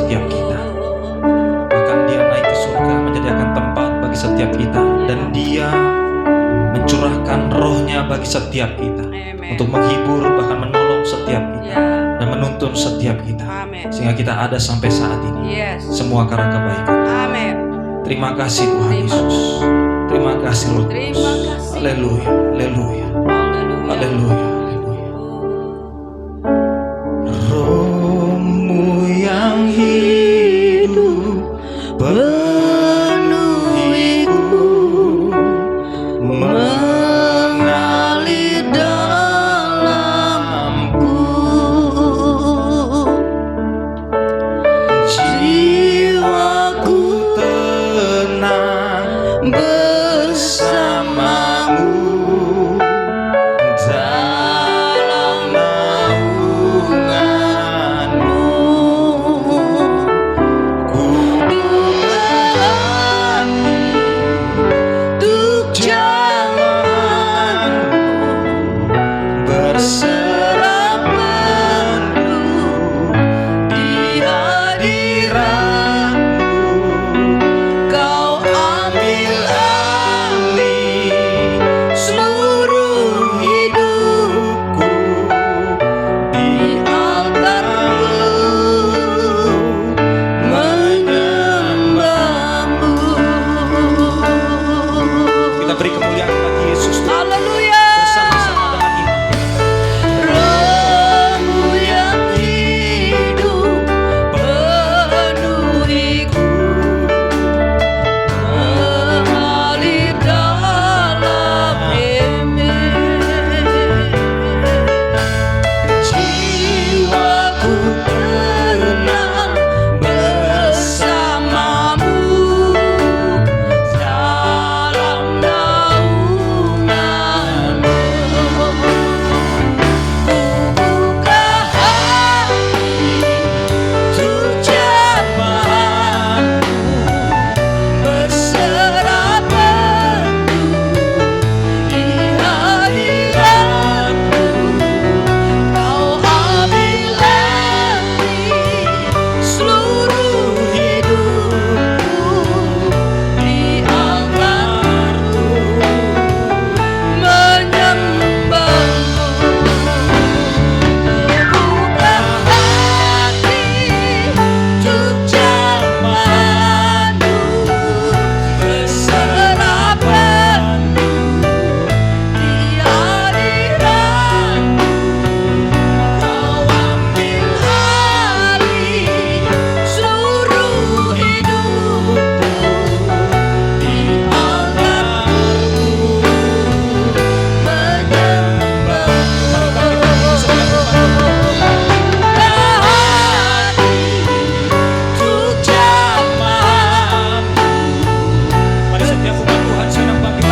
setiap kita. Bahkan Dia naik ke surga menyediakan tempat bagi setiap kita, dan Dia mencurahkan roh-Nya bagi setiap kita. Amen. Untuk menghibur, bahkan menolong setiap kita, Ya. dan menuntun setiap kita. Amen. Sehingga kita ada sampai saat ini. Yes. Semua karena kebaikan. Amen. Terima kasih Tuhan Terima Yesus. Terima kasih Roh Kudus. Terima kasih. Haleluya, haleluya, Haleluya. haleluya, haleluya. Roh-Mu yang hidup penuhiku, mengalir dalamku. Jiwaku tenang bersamamu dalam naunganmu. Ku berhenti untuk jalanmu, berserah penuh di hadiratmu. Kau ambil alih seluruh hidupku di altarmu, menyembahmu. Kita beri kemuliaan bagi Yesus. Haleluya. Bersama-sama dengan iman. Roh-Mu yang hidup penuhiku, mengalir dalam jiwaku tenang bersamamu dalam naunganmu. Ku buka hati untuk jamahanmu, berserah penuh di hadiratmu. Kau ambil alih seluruh hidupku di altarmu, menyembahmu. Buka hati untuk jamahanmu, berserah penuh di hadiratmu. Kau ambil alih seluruh hidupku di altarmu, Mari setiap umat Tuhan senang bagi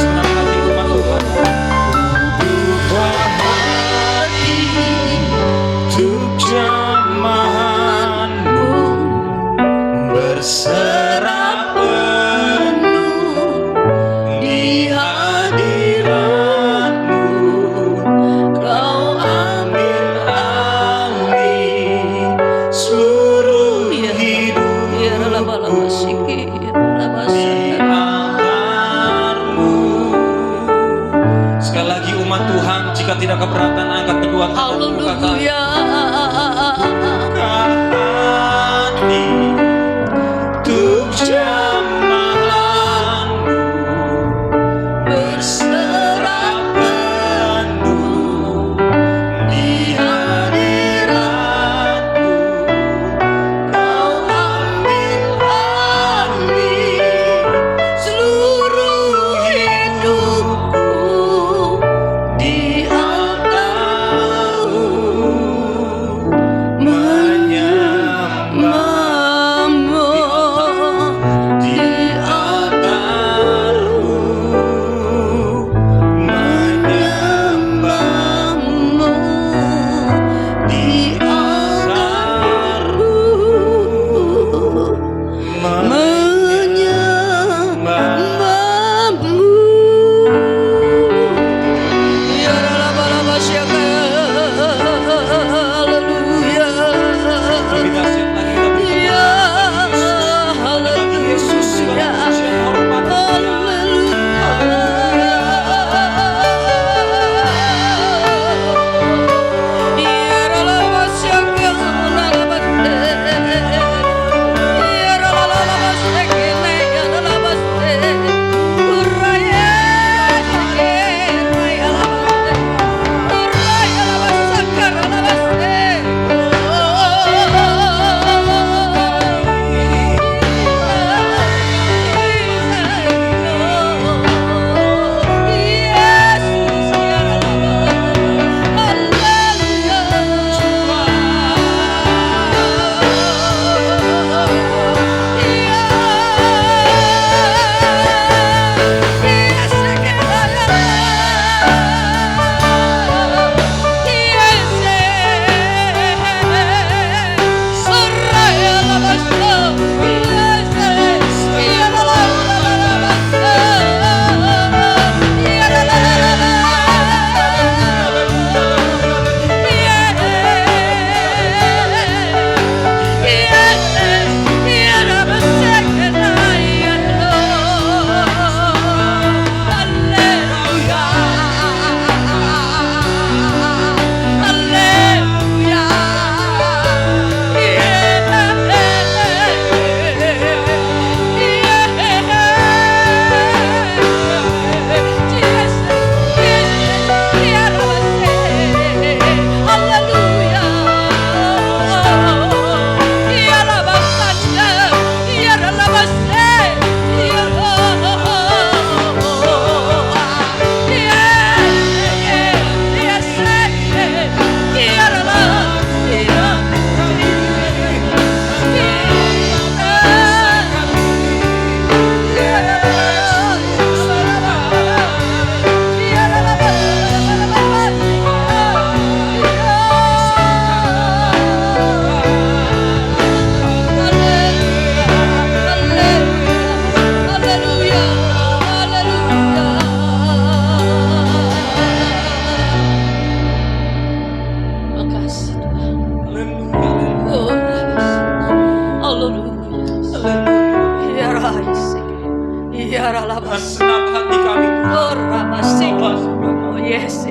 senang hati umat Tuhan. Untuk jamahanmu, berserah penuh di hadiratmu. Kau ambil alih seluruh hidup di altarmu. Sekali lagi umat Tuhan, jika tidak keberatan angkat kedua tangan, buka hati untuk jamahanmu, berserah penuh di hadiratmu. Kau ambil alih seluruh hidupku di altarmu, kasih Tuhan. Haleluya. Oh, haleluya. Ya Raisi. Ya Dengan Rabas. senang hati kami Oh, Rabasi. Oh, yes.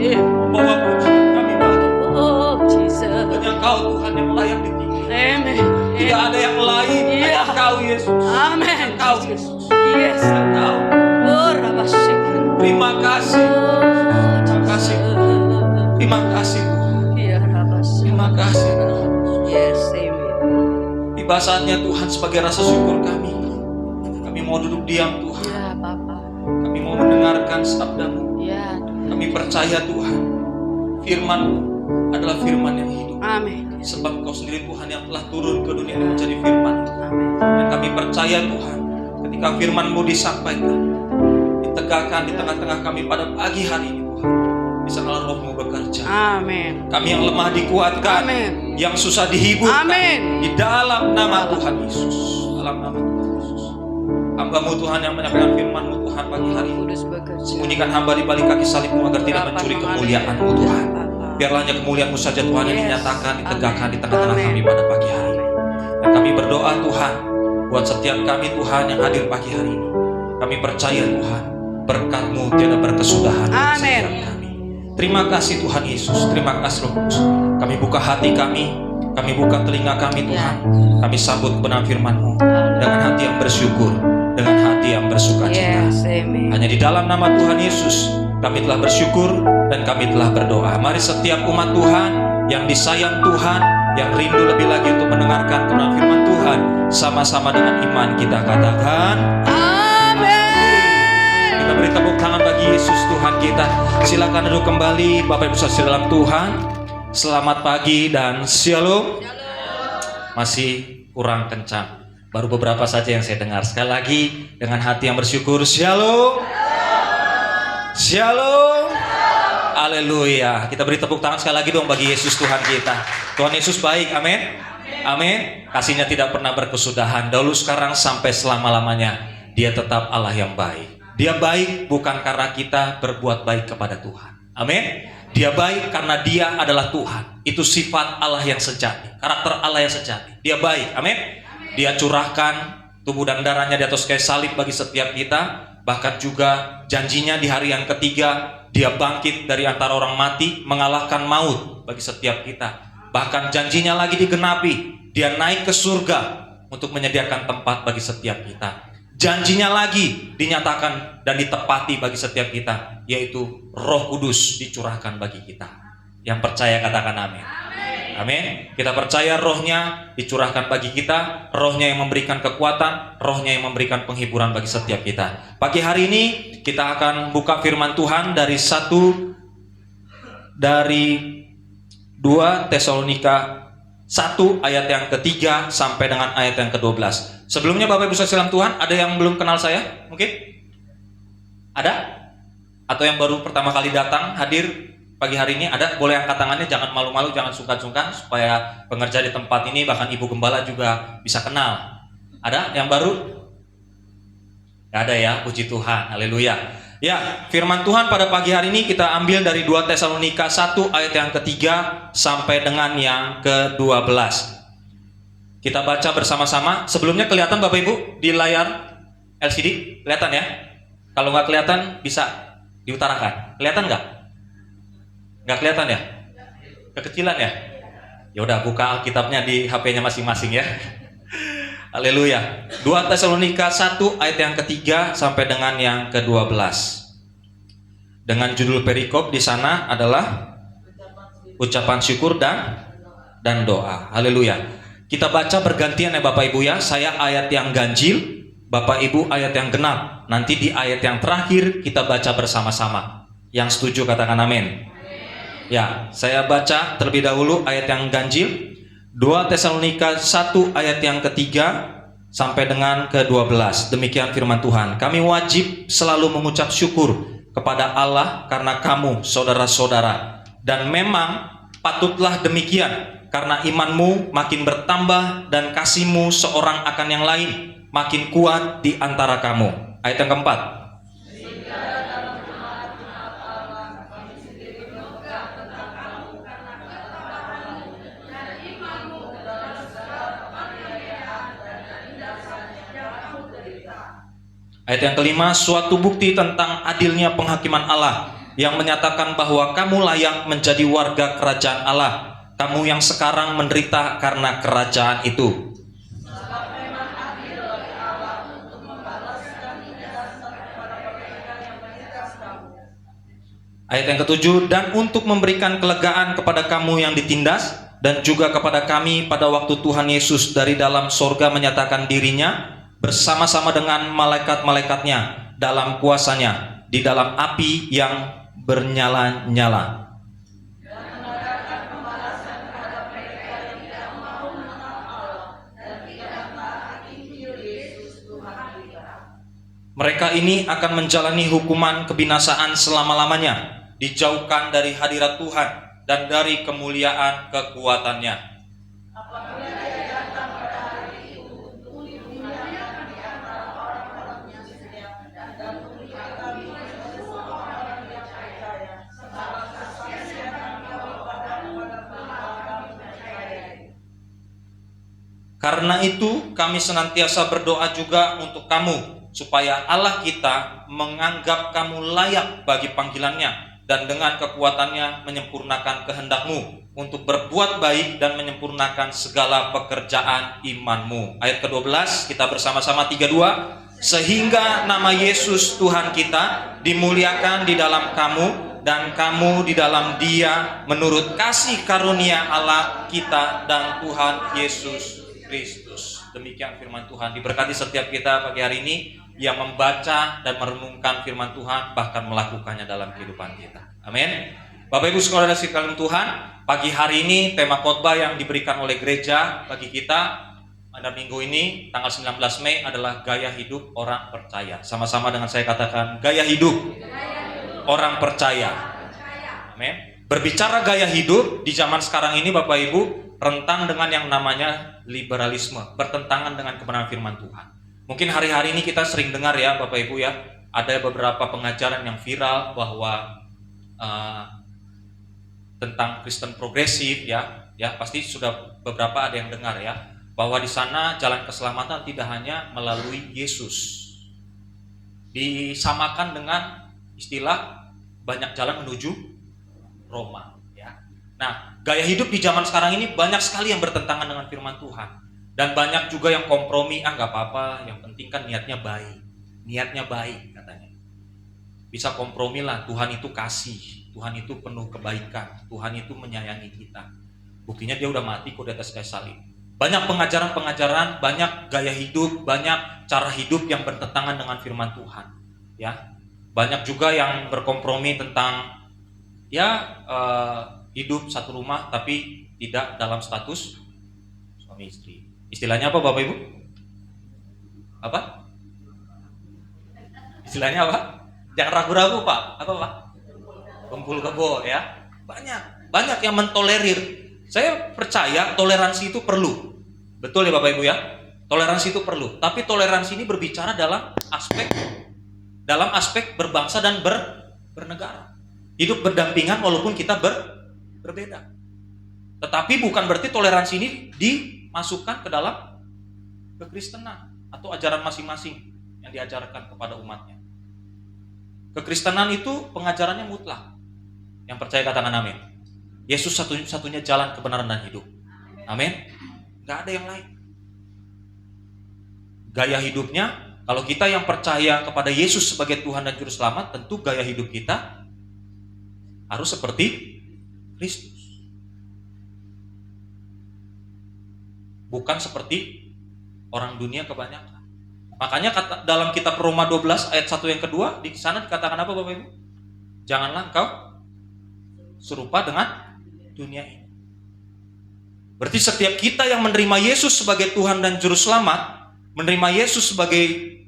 bawa puji kami bagi Oh, Jesus. hanya Kau Tuhan yang layak ditinggi. Amen. Tidak ada yang lain hanya Iya. Kau Yesus. Amen. Kau Yesus. Yes. Kau. Oh, Rabasi. Terima kasih. Oh, Terima kasih. Terima kasih Tuhan. Ya Rabasi. Terima kasih. Yes, amen. Tiba saatnya Tuhan sebagai rasa syukur kami. Kami mau duduk diam Tuhan. Ya Bapa. Kami mau mendengarkan sabda-Mu. Ya Tuhan. Kami percaya Tuhan, firman-Mu adalah firman yang hidup. Amin. Sebab Kau sendiri Tuhan yang telah turun ke dunia ini menjadi firman. Amin. Dan kami percaya Tuhan, ketika firman-Mu disampaikan, ditegakkan di tengah-tengah kami pada pagi hari ini Tuhan, di sanalah Roh-Mu bekerja. Amin. Kami yang lemah dikuatkan, Amin. yang susah dihiburkan. Amin. Di dalam nama Tuhan Yesus. Dalam nama Tuhan Yesus. Hamba-Mu Tuhan yang menyampaikan firman-Mu Tuhan pagi hari ini. Kudus bekerja. Sembunyikan hamba di balik kaki salib-Mu agar tidak mencuri kemuliaan-Mu Tuhan. Biarlah hanya kemuliaan-Mu saja Tuhan yang Yes. dinyatakan, ditegakkan di Amin. tengah-tengah Amin. kami pada pagi hari ini. Dan kami berdoa Tuhan, buat setiap kami Tuhan yang hadir pagi hari ini. Kami percaya Tuhan, berkat-Mu tiada berkesudahan bagi Amin. setiap kami. Terima kasih Tuhan Yesus, terima kasih Roh Kudus. Kami buka hati kami buka telinga kami Tuhan. Kami sambut kebenaran firman-Mu dengan hati yang bersyukur, dengan hati yang bersukacita. Yes, amen. Hanya di dalam nama Tuhan Yesus kami telah bersyukur dan kami telah berdoa. Mari setiap umat Tuhan yang disayang Tuhan, yang rindu lebih lagi untuk mendengarkan kebenaran firman Tuhan, sama-sama dengan iman kita katakan Amin. kita beri tepuk tangan bagi Yesus Tuhan kita. Silakan duduk kembali Bapak Ibu saudara dalam Tuhan. Selamat pagi dan shalom. Masih kurang kencang. Baru beberapa saja yang saya dengar. Sekali lagi dengan hati yang bersyukur. Shalom. Shalom. Haleluya. Kita beri tepuk tangan sekali lagi dong bagi Yesus Tuhan kita. Tuhan Yesus baik. Amin. Amin. Kasihnya tidak pernah berkesudahan. Dahulu, sekarang, sampai selama-lamanya. Dia tetap Allah yang baik. Dia baik bukan karena kita berbuat baik kepada Tuhan. Amin. Dia baik karena Dia adalah Tuhan. Itu sifat Allah yang sejati, karakter Allah yang sejati. Dia baik, amin. Dia curahkan tubuh dan darahnya di atas kayu salib bagi setiap kita. Bahkan juga janjinya di hari yang ketiga, Dia bangkit dari antara orang mati, mengalahkan maut bagi setiap kita. Bahkan janjinya lagi digenapi, Dia naik ke surga untuk menyediakan tempat bagi setiap kita. Janjinya lagi dinyatakan dan ditepati bagi setiap kita, yaitu Roh Kudus dicurahkan bagi kita. Yang percaya katakan amin. Amin. Kita percaya Roh-Nya dicurahkan bagi kita, Roh-Nya yang memberikan kekuatan, Roh-Nya yang memberikan penghiburan bagi setiap kita. Pagi hari ini kita akan buka firman Tuhan dari 2 Tesalonika 1 ayat yang ketiga sampai dengan ayat yang ke-12. Sebelumnya Bapak Ibu saudara Tuhan, ada yang belum kenal saya? Mungkin? Ada? Atau yang baru pertama kali datang hadir pagi hari ini? Ada? Boleh angkat tangannya, jangan malu-malu, jangan sungkan-sungkan, supaya pengerja di tempat ini, bahkan Ibu Gembala juga bisa kenal. Ada yang baru? Gak ada ya, puji Tuhan, haleluya. Ya, firman Tuhan pada pagi hari ini kita ambil dari 2 Tesalonika 1 ayat yang ketiga sampai dengan yang ke-12. Kita baca bersama-sama. Sebelumnya kelihatan Bapak Ibu di layar LCD? Kelihatan ya? Kalau nggak kelihatan bisa diutarakan. Kelihatan nggak? Nggak kelihatan ya? Kekecilan ya? Ya udah, buka Alkitabnya di HP-nya masing-masing ya. Haleluya. 2 Tesalonika 1 ayat yang ketiga sampai dengan yang ke-12. Dengan judul perikop di sana adalah ucapan syukur dan doa. Haleluya. Kita baca bergantian ya Bapak Ibu ya. Saya ayat yang ganjil, Bapak Ibu ayat yang genap. Nanti di ayat yang terakhir kita baca bersama-sama. Yang setuju katakan amin. Ya, saya baca terlebih dahulu ayat yang ganjil. 2 Tesalonika 1 ayat yang ketiga sampai dengan ke-12. Demikian firman Tuhan. Kami wajib selalu mengucap syukur kepada Allah karena kamu saudara-saudara. Dan memang patutlah demikian, karena imanmu makin bertambah dan kasihmu seorang akan yang lain makin kuat di antara kamu. Ayat yang keempat. Ayat yang kelima, suatu bukti tentang adilnya penghakiman Allah yang menyatakan bahwa kamu layak menjadi warga kerajaan Allah, kamu yang sekarang menderita karena kerajaan itu. Ayat yang ketujuh, dan untuk memberikan kelegaan kepada kamu yang ditindas dan juga kepada kami pada waktu Tuhan Yesus dari dalam sorga menyatakan dirinya bersama-sama dengan malaikat-malaikatnya dalam kuasanya di dalam api yang bernyala-nyala. Mereka ini akan menjalani hukuman kebinasaan selama-lamanya, dijauhkan dari hadirat Tuhan dan dari kemuliaan kekuatannya. Karena itu kami senantiasa berdoa juga untuk kamu, supaya Allah kita menganggap kamu layak bagi panggilannya dan dengan kekuatannya menyempurnakan kehendakmu untuk berbuat baik dan menyempurnakan segala pekerjaan imanmu. Ayat ke-12 kita bersama-sama 32. Sehingga nama Yesus Tuhan kita dimuliakan di dalam kamu dan kamu di dalam Dia menurut kasih karunia Allah kita dan Tuhan Yesus Kristus. Demikian firman Tuhan. Diberkati setiap kita pagi hari ini yang membaca dan merenungkan firman Tuhan, bahkan melakukannya dalam kehidupan kita. Amin. Bapak Ibu saudara sekalian Tuhan, pagi hari ini tema khotbah yang diberikan oleh gereja bagi kita pada minggu ini tanggal 19 Mei adalah gaya hidup orang percaya. Sama-sama dengan saya katakan, gaya hidup orang percaya. Amin. Berbicara gaya hidup di zaman sekarang ini Bapak Ibu rentan dengan yang namanya liberalisme, bertentangan dengan kebenaran firman Tuhan. Mungkin hari-hari ini kita sering dengar ya Bapak Ibu ya, ada beberapa pengajaran yang viral bahwa tentang Kristen progresif ya pasti sudah beberapa ada yang dengar ya, bahwa di sana jalan keselamatan tidak hanya melalui Yesus. Disamakan dengan istilah banyak jalan menuju Roma ya. Nah, gaya hidup di zaman sekarang ini banyak sekali yang bertentangan dengan firman Tuhan. Dan banyak juga yang kompromi, nggak apa-apa, yang penting kan niatnya baik. Niatnya baik katanya. Bisa kompromi lah, Tuhan itu kasih, Tuhan itu penuh kebaikan, Tuhan itu menyayangi kita. Buktinya dia udah mati kok di atas kayu salib. Banyak pengajaran-pengajaran, banyak gaya hidup, banyak cara hidup yang bertentangan dengan firman Tuhan. Ya, banyak juga yang berkompromi tentang hidup satu rumah tapi tidak dalam status suami istri. Istilahnya apa Bapak Ibu? Apa? Istilahnya apa? Jangan ragu-ragu Pak. Apa Pak? Kumpul kebo ya. Banyak yang mentolerir. Saya percaya toleransi itu perlu. Betul ya Bapak Ibu ya? Toleransi itu perlu. Tapi toleransi ini berbicara dalam aspek berbangsa dan bernegara. Hidup berdampingan walaupun kita berbeda. Tetapi bukan berarti toleransi ini dimasukkan ke dalam kekristenan atau ajaran masing-masing yang diajarkan kepada umatnya. Kekristenan itu pengajarannya mutlak. Yang percaya katakan amin. Yesus satu-satunya jalan kebenaran dan hidup. Amin. Gak ada yang lain. Gaya hidupnya, kalau kita yang percaya kepada Yesus sebagai Tuhan dan Juru Selamat, tentu gaya hidup kita harus seperti Kristus. Bukan seperti orang dunia kebanyakan. Makanya dalam kitab Roma 12 ayat 1 yang kedua, di sana dikatakan apa Bapak Ibu? Janganlah engkau serupa dengan dunia ini. Berarti setiap kita yang menerima Yesus sebagai Tuhan dan Juru Selamat, menerima Yesus sebagai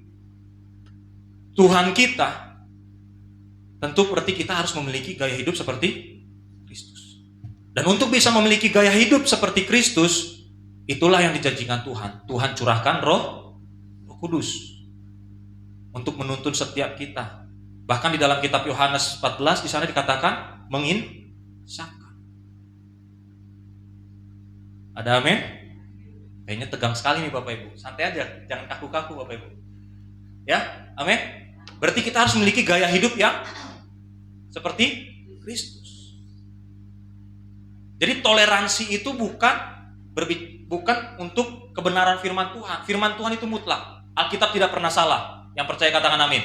Tuhan kita, tentu berarti kita harus memiliki gaya hidup seperti Kristus. Dan untuk bisa memiliki gaya hidup seperti Kristus, itulah yang dijanjikan Tuhan. Tuhan curahkan Roh Kudus untuk menuntun setiap kita. Bahkan di dalam kitab Yohanes 14 di sana dikatakan menginsafkan. Ada amin? Kayaknya tegang sekali nih Bapak Ibu. Santai aja, jangan kaku-kaku Bapak Ibu. Ya, Amin. Berarti kita harus memiliki gaya hidup yang seperti Kristus. Jadi toleransi itu bukan untuk kebenaran firman Tuhan. Firman Tuhan itu mutlak. Alkitab tidak pernah salah. Yang percaya katakan amin.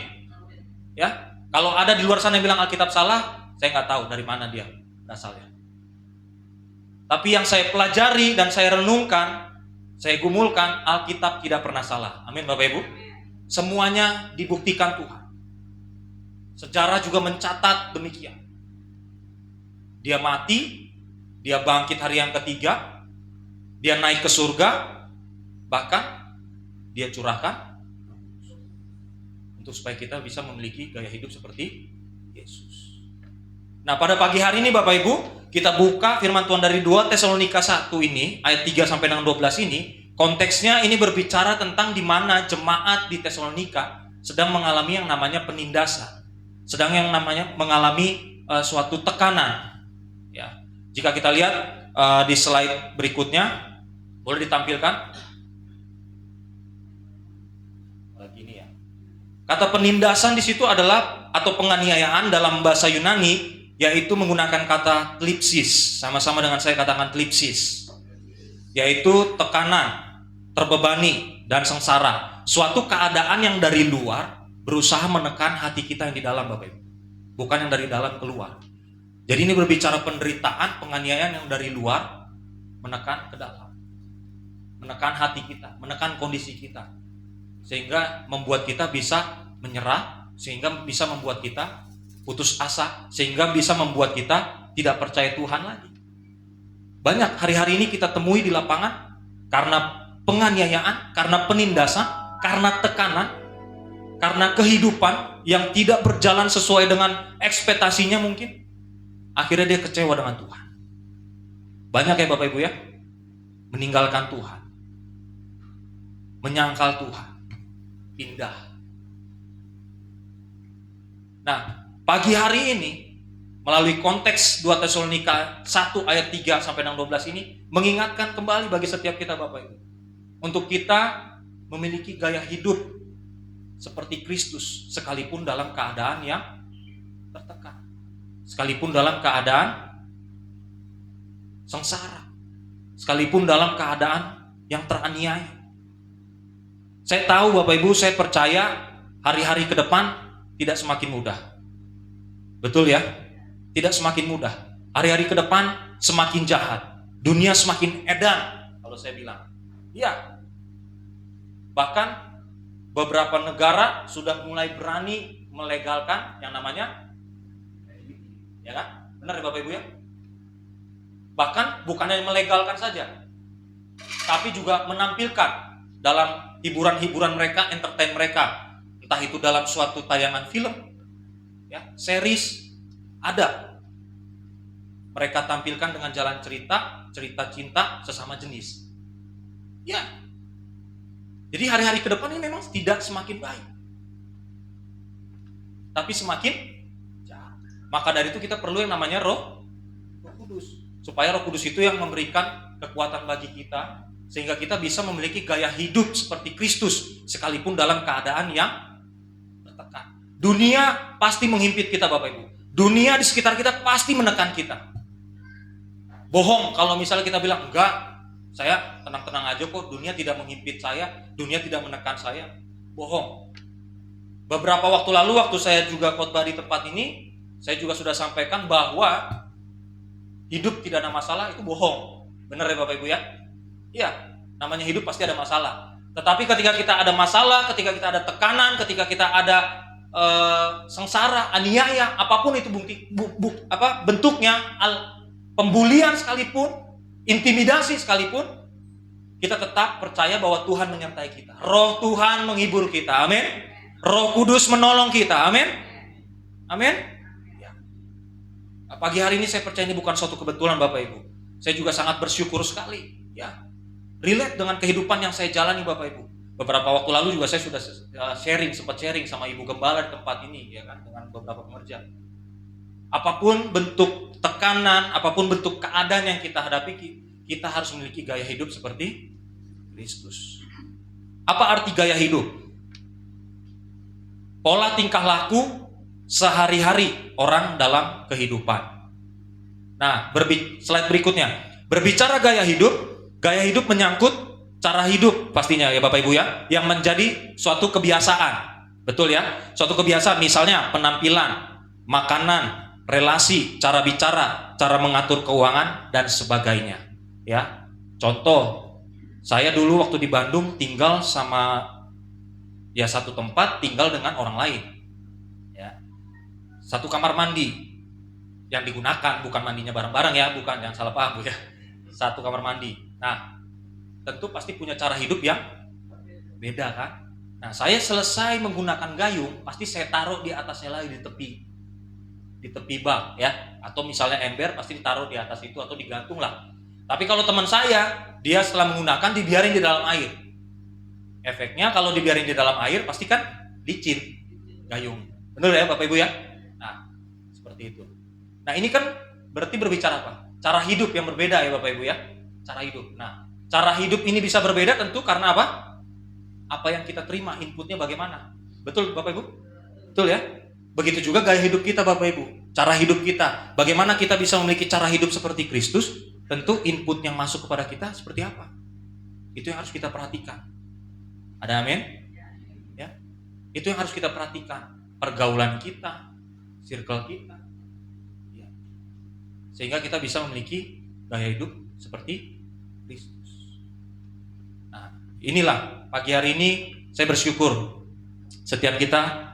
Ya, kalau ada di luar sana yang bilang Alkitab salah, saya nggak tahu dari mana dia asalnya. Tapi yang saya pelajari dan saya renungkan, saya gumulkan, Alkitab tidak pernah salah. Amin Bapak Ibu. Semuanya dibuktikan Tuhan. Sejarah juga mencatat demikian. Dia mati, dia bangkit hari yang ketiga, dia naik ke surga, bahkan dia curahkan untuk supaya kita bisa memiliki gaya hidup seperti Yesus. Nah, pada pagi hari ini Bapak Ibu, kita buka firman Tuhan dari 2 Tesalonika 1 ini, ayat 3 sampai dengan 12 ini. Konteksnya ini berbicara tentang di mana jemaat di Tesalonika sedang mengalami yang namanya penindasan. Sedang yang namanya mengalami suatu tekanan. Ya. Jika kita lihat di slide berikutnya, boleh ditampilkan. Gini ya. Kata penindasan di situ adalah atau penganiayaan dalam bahasa Yunani, yaitu menggunakan kata klipsis. Sama-sama dengan saya katakan klipsis. Yaitu tekanan, terbebani, dan sengsara. Suatu keadaan yang dari luar berusaha menekan hati kita yang di dalam Bapak Ibu. Bukan yang dari dalam keluar. Jadi ini berbicara penderitaan, penganiayaan yang dari luar menekan ke dalam. Menekan hati kita, menekan kondisi kita. Sehingga membuat kita bisa menyerah, sehingga bisa membuat kita putus asa, sehingga bisa membuat kita tidak percaya Tuhan lagi. Banyak hari-hari ini kita temui di lapangan karena penganiayaan, karena penindasan, karena tekanan, karena kehidupan yang tidak berjalan sesuai dengan ekspektasinya mungkin. Akhirnya dia kecewa dengan Tuhan. Banyak ya Bapak Ibu ya, meninggalkan Tuhan, menyangkal Tuhan, pindah. Nah, pagi hari ini melalui konteks 2 Tesalonika 1 ayat 3 sampai 12 ini mengingatkan kembali bagi setiap kita Bapak Ibu untuk kita memiliki gaya hidup seperti Kristus sekalipun dalam keadaan yang tertekan, sekalipun dalam keadaan sengsara, sekalipun dalam keadaan yang teraniaya. Saya tahu Bapak Ibu, saya percaya hari-hari ke depan tidak semakin mudah. Betul ya? Tidak semakin mudah. Hari-hari ke depan semakin jahat. Dunia semakin edan, kalau saya bilang. Ya. Bahkan beberapa negara sudah mulai berani melegalkan yang namanya, ya kan? Benar ya Bapak Ibu ya? Bahkan bukan hanya melegalkan saja, tapi juga menampilkan dalam hiburan-hiburan mereka, entertain mereka, entah itu dalam suatu tayangan film, ya, series, ada. Mereka tampilkan dengan jalan cerita cinta sesama jenis. Ya. Jadi hari-hari ke depan ini memang tidak semakin baik, tapi semakin jahat. Maka dari itu kita perlu yang namanya Roh Kudus, supaya Roh Kudus itu yang memberikan kekuatan bagi kita, sehingga kita bisa memiliki gaya hidup seperti Kristus sekalipun dalam keadaan yang tertekan. Dunia pasti menghimpit kita Bapak Ibu. Dunia di sekitar kita pasti menekan kita. Bohong kalau misalnya kita bilang enggak, saya tenang-tenang aja kok, dunia tidak menghimpit saya, dunia tidak menekan saya. Bohong. Beberapa waktu lalu waktu saya juga khotbah di tempat ini, saya juga sudah sampaikan bahwa hidup tidak ada masalah, itu bohong. Benar ya Bapak Ibu ya? Iya, namanya hidup pasti ada masalah. Tetapi ketika kita ada masalah, ketika kita ada tekanan, ketika kita ada sengsara, aniaya, apapun itu bentuknya, pembulian sekalipun, intimidasi sekalipun, kita tetap percaya bahwa Tuhan menyertai kita. Roh Tuhan menghibur kita. Amin. Roh Kudus menolong kita. Amin. Amin. Ya. Pagi hari ini saya percaya ini bukan suatu kebetulan Bapak Ibu. Saya juga sangat bersyukur sekali. Ya. Relate dengan kehidupan yang saya jalani Bapak Ibu. Beberapa waktu lalu juga saya sudah sempat sharing sama Ibu Gembala di tempat ini, ya kan, dengan beberapa pengerja. Apapun bentuk tekanan, apapun bentuk keadaan yang kita hadapi, kita harus memiliki gaya hidup seperti Kristus. Apa arti gaya hidup? pola tingkah laku sehari-hari orang dalam kehidupan. Nah, slide berikutnya. Berbicara gaya hidup menyangkut cara hidup pastinya ya Bapak Ibu ya, yang menjadi suatu kebiasaan. Betul ya? Suatu kebiasaan misalnya penampilan, makanan, relasi, cara bicara, cara mengatur keuangan dan sebagainya. Ya. Contoh, saya dulu waktu di Bandung tinggal sama ya satu tempat, tinggal dengan orang lain. Ya. Satu kamar mandi yang digunakan, bukan mandinya bareng-bareng ya, bukan, yang salah paham Bu ya. Satu kamar mandi. Nah, tentu pasti punya cara hidup yang beda kan. Nah, saya selesai menggunakan gayung, pasti saya taruh di atasnya lagi di tepi bak ya, atau misalnya ember pasti ditaruh di atas itu atau digantung lah. Tapi kalau teman saya, dia setelah menggunakan dibiarin di dalam air. Efeknya kalau dibiarin di dalam air pasti kan licin gayung. Benar ya Bapak Ibu ya? Nah, seperti itu. Nah, ini kan berarti berbicara apa? Cara hidup yang berbeda ya Bapak Ibu ya. Cara hidup. Nah, cara hidup ini bisa berbeda tentu karena apa? Apa yang kita terima, inputnya bagaimana. Betul Bapak Ibu? Betul ya? Begitu juga gaya hidup kita Bapak Ibu. Cara hidup kita. Bagaimana kita bisa memiliki cara hidup seperti Kristus? Tentu input yang masuk kepada kita seperti apa? Itu yang harus kita perhatikan. Ada amin? Ya. Itu yang harus kita perhatikan. Pergaulan kita, circle kita. Ya. Sehingga kita bisa memiliki gaya hidup seperti Kristus. Nah, inilah pagi hari ini saya bersyukur setiap kita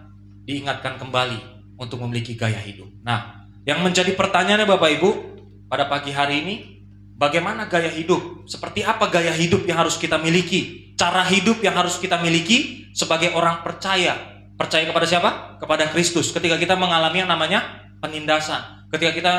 diingatkan kembali untuk memiliki gaya hidup. Nah, yang menjadi pertanyaannya Bapak Ibu pada pagi hari ini, bagaimana gaya hidup? Seperti apa gaya hidup yang harus kita miliki? Cara hidup yang harus kita miliki sebagai orang percaya. Percaya kepada siapa? Kepada Kristus. Ketika kita mengalami yang namanya penindasan, ketika kita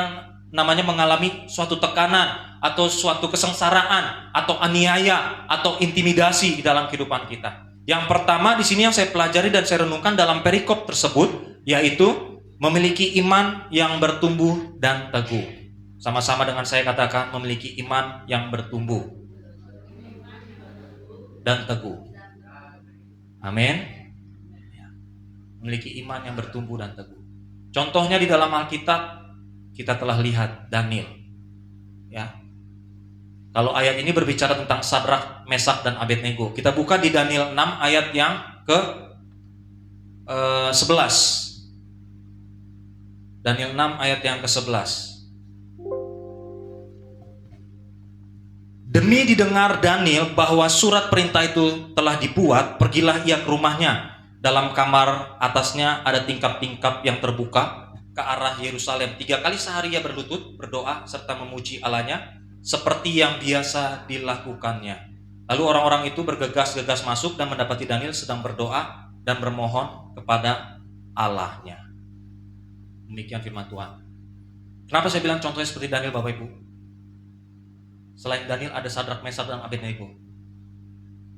namanya mengalami suatu tekanan atau suatu kesengsaraan atau aniaya atau intimidasi di dalam kehidupan kita. Yang pertama di sini yang saya pelajari dan saya renungkan dalam perikop tersebut yaitu memiliki iman yang bertumbuh dan teguh. Sama-sama dengan saya katakan, memiliki iman yang bertumbuh dan teguh. Amin. Memiliki iman yang bertumbuh dan teguh. Contohnya di dalam Alkitab kita telah lihat Daniel. Ya. Kalau ayat ini berbicara tentang Sadrak, Mesak dan Abednego. Kita buka di Daniel 6 ayat yang ke 11. Daniel 6 ayat yang ke 11. Demi didengar Daniel bahwa surat perintah itu telah dibuat, pergilah ia ke rumahnya. Dalam kamar atasnya ada tingkap-tingkap yang terbuka ke arah Yerusalem. 3 kali sehari ia berlutut, berdoa, serta memuji Allahnya, seperti yang biasa dilakukannya. Lalu orang-orang itu bergegas-gegas masuk dan mendapati Daniel sedang berdoa dan bermohon kepada Allahnya. Demikian firman Tuhan. Kenapa saya bilang contohnya seperti Daniel Bapak Ibu? Selain Daniel ada Sadrak, Mesak dan Abednego.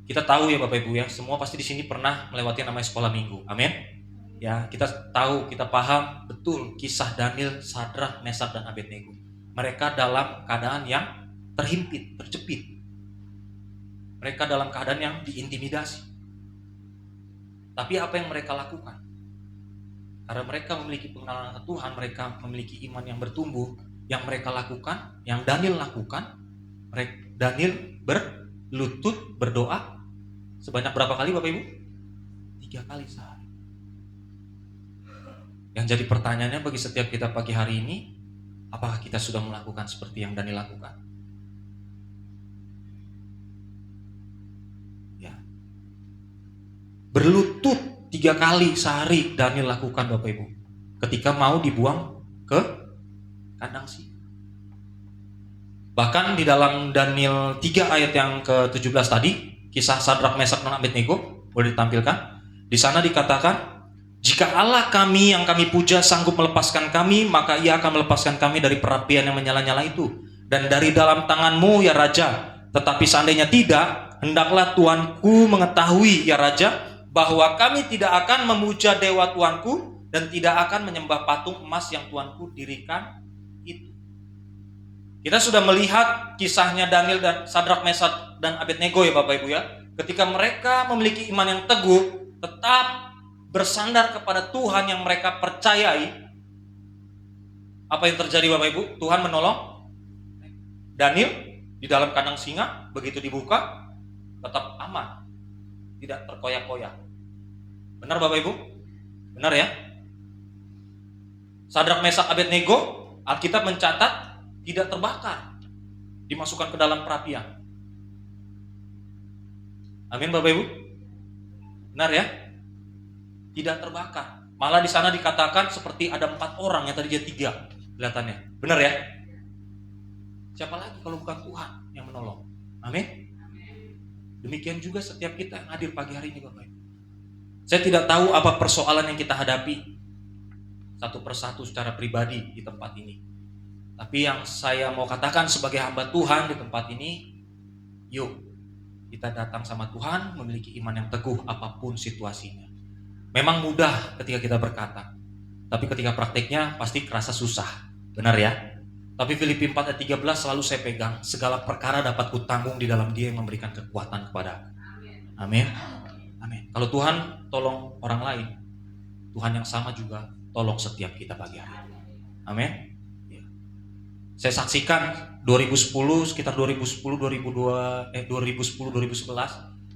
Kita tahu ya Bapak Ibu ya, semua pasti di sini pernah melewati namanya sekolah minggu. Amin. Ya, kita tahu, kita paham betul kisah Daniel, Sadrak, Mesak dan Abednego. Mereka dalam keadaan yang terhimpit, terjepit. Mereka dalam keadaan yang diintimidasi. Tapi apa yang mereka lakukan? Karena mereka memiliki pengenalan Tuhan, mereka memiliki iman yang bertumbuh. Yang mereka lakukan, yang Daniel lakukan, Daniel berlutut berdoa sebanyak berapa kali Bapak Ibu? 3 kali sehari. Yang jadi pertanyaannya bagi setiap kita pagi hari ini, apakah kita sudah melakukan seperti yang Daniel lakukan? Ya. Berlutut 3 kali sehari Daniel lakukan Bapak Ibu. Ketika mau dibuang ke kandang singa. Bahkan di dalam Daniel 3 ayat yang ke-17 tadi, kisah Sadrak, Mesak dan Abednego, boleh ditampilkan. Di sana dikatakan, jika Allah kami yang kami puja sanggup melepaskan kami, maka ia akan melepaskan kami dari perapian yang menyala-nyala itu dan dari dalam tanganmu ya Raja. Tetapi seandainya tidak, hendaklah Tuanku mengetahui ya Raja, bahwa kami tidak akan memuja dewa Tuanku dan tidak akan menyembah patung emas yang Tuanku dirikan itu. Kita sudah melihat kisahnya Daniel dan Sadrak, Mesak dan Abednego ya Bapak Ibu ya. Ketika mereka memiliki iman yang teguh, tetap bersandar kepada Tuhan yang mereka percayai, apa yang terjadi Bapak Ibu? Tuhan menolong Daniel di dalam kandang singa, begitu dibuka tetap aman, tidak terkoyak-koyak. Benar Bapak Ibu? Benar ya? Sadrak, Mesak, Abednego, Alkitab mencatat tidak terbakar, dimasukkan ke dalam perapian. Amin Bapak Ibu? Benar ya? Tidak terbakar. Malah di sana dikatakan seperti ada 4 orang, yang tadi dia 3 kelihatannya. Benar ya? Siapa lagi kalau bukan Tuhan yang menolong? Amin. Demikian juga setiap kita yang hadir pagi hari ini Bapak Ibu. Saya tidak tahu apa persoalan yang kita hadapi satu persatu secara pribadi di tempat ini. Tapi yang saya mau katakan sebagai hamba Tuhan di tempat ini, yuk kita datang sama Tuhan memiliki iman yang teguh apapun situasinya. Memang mudah ketika kita berkata, tapi ketika prakteknya pasti kerasa susah. Benar ya? Tapi Filipi 4 ayat 13 selalu saya pegang, segala perkara dapat kutanggung di dalam Dia yang memberikan kekuatan kepada aku. Amin. Amin. Kalau Tuhan tolong orang lain, Tuhan yang sama juga tolong setiap kita pagi hari. Amin. Ya. Saya saksikan 2010, sekitar 2011,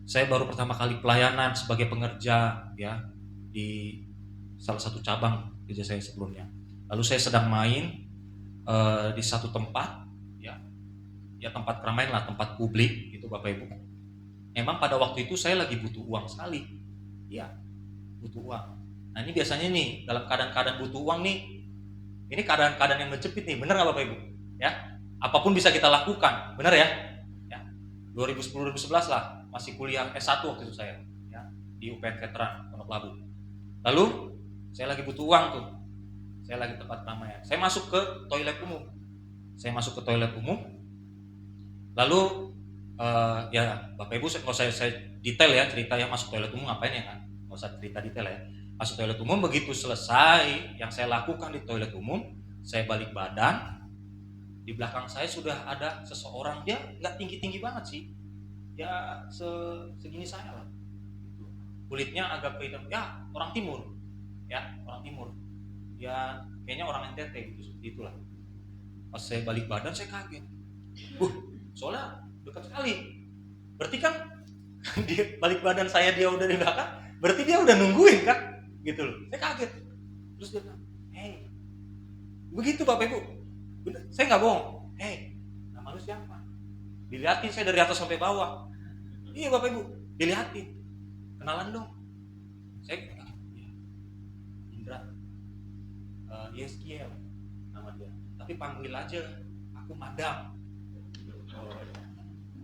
saya baru pertama kali pelayanan sebagai pengerja ya di salah satu cabang kerja saya sebelumnya. Lalu saya sedang main di satu tempat ya tempat keramaian lah, tempat publik gitu Bapak Ibu. Memang pada waktu itu saya lagi butuh uang sekali, ya butuh uang. Nah ini biasanya nih dalam keadaan-keadaan butuh uang nih, ini keadaan-keadaan yang menjepit nih, benar nggak Bapak Ibu? Ya, apapun bisa kita lakukan, benar ya? Ya, 2010-2011 lah, masih kuliah S1 waktu itu saya, ya di UPN Veteran Pondok Labu. Lalu saya lagi butuh uang tuh. Saya lagi tempat keramaian. Saya masuk ke toilet umum. Lalu ya Bapak Ibu nggak usah saya detail ya cerita yang masuk toilet umum ngapain ya kan? Nggak usah cerita detail ya. Masuk toilet umum, begitu selesai yang saya lakukan di toilet umum, saya balik badan. Di belakang saya sudah ada seseorang, dia nggak tinggi-tinggi banget sih. Ya segini saya lah. Kulitnya agak hitam. Ya orang timur. Ya kayaknya orang NTT gitu, itulah. Pas saya balik badan saya kaget. Soalnya dekat sekali. Berarti kan dia balik badan saya, dia udah di belakang, berarti dia udah nungguin kan? Gitu loh. Saya kaget. Terus dia bilang, "Hey." Begitu Bapak Ibu. Bener, saya nggak bohong. "Hey, nama lu siapa?" Dilihatin saya dari atas sampai bawah. Iya Bapak Ibu, dilihatin. Kenalan dong. Saya Indra. Yeskiel nama dia, tapi panggil aja aku Madam.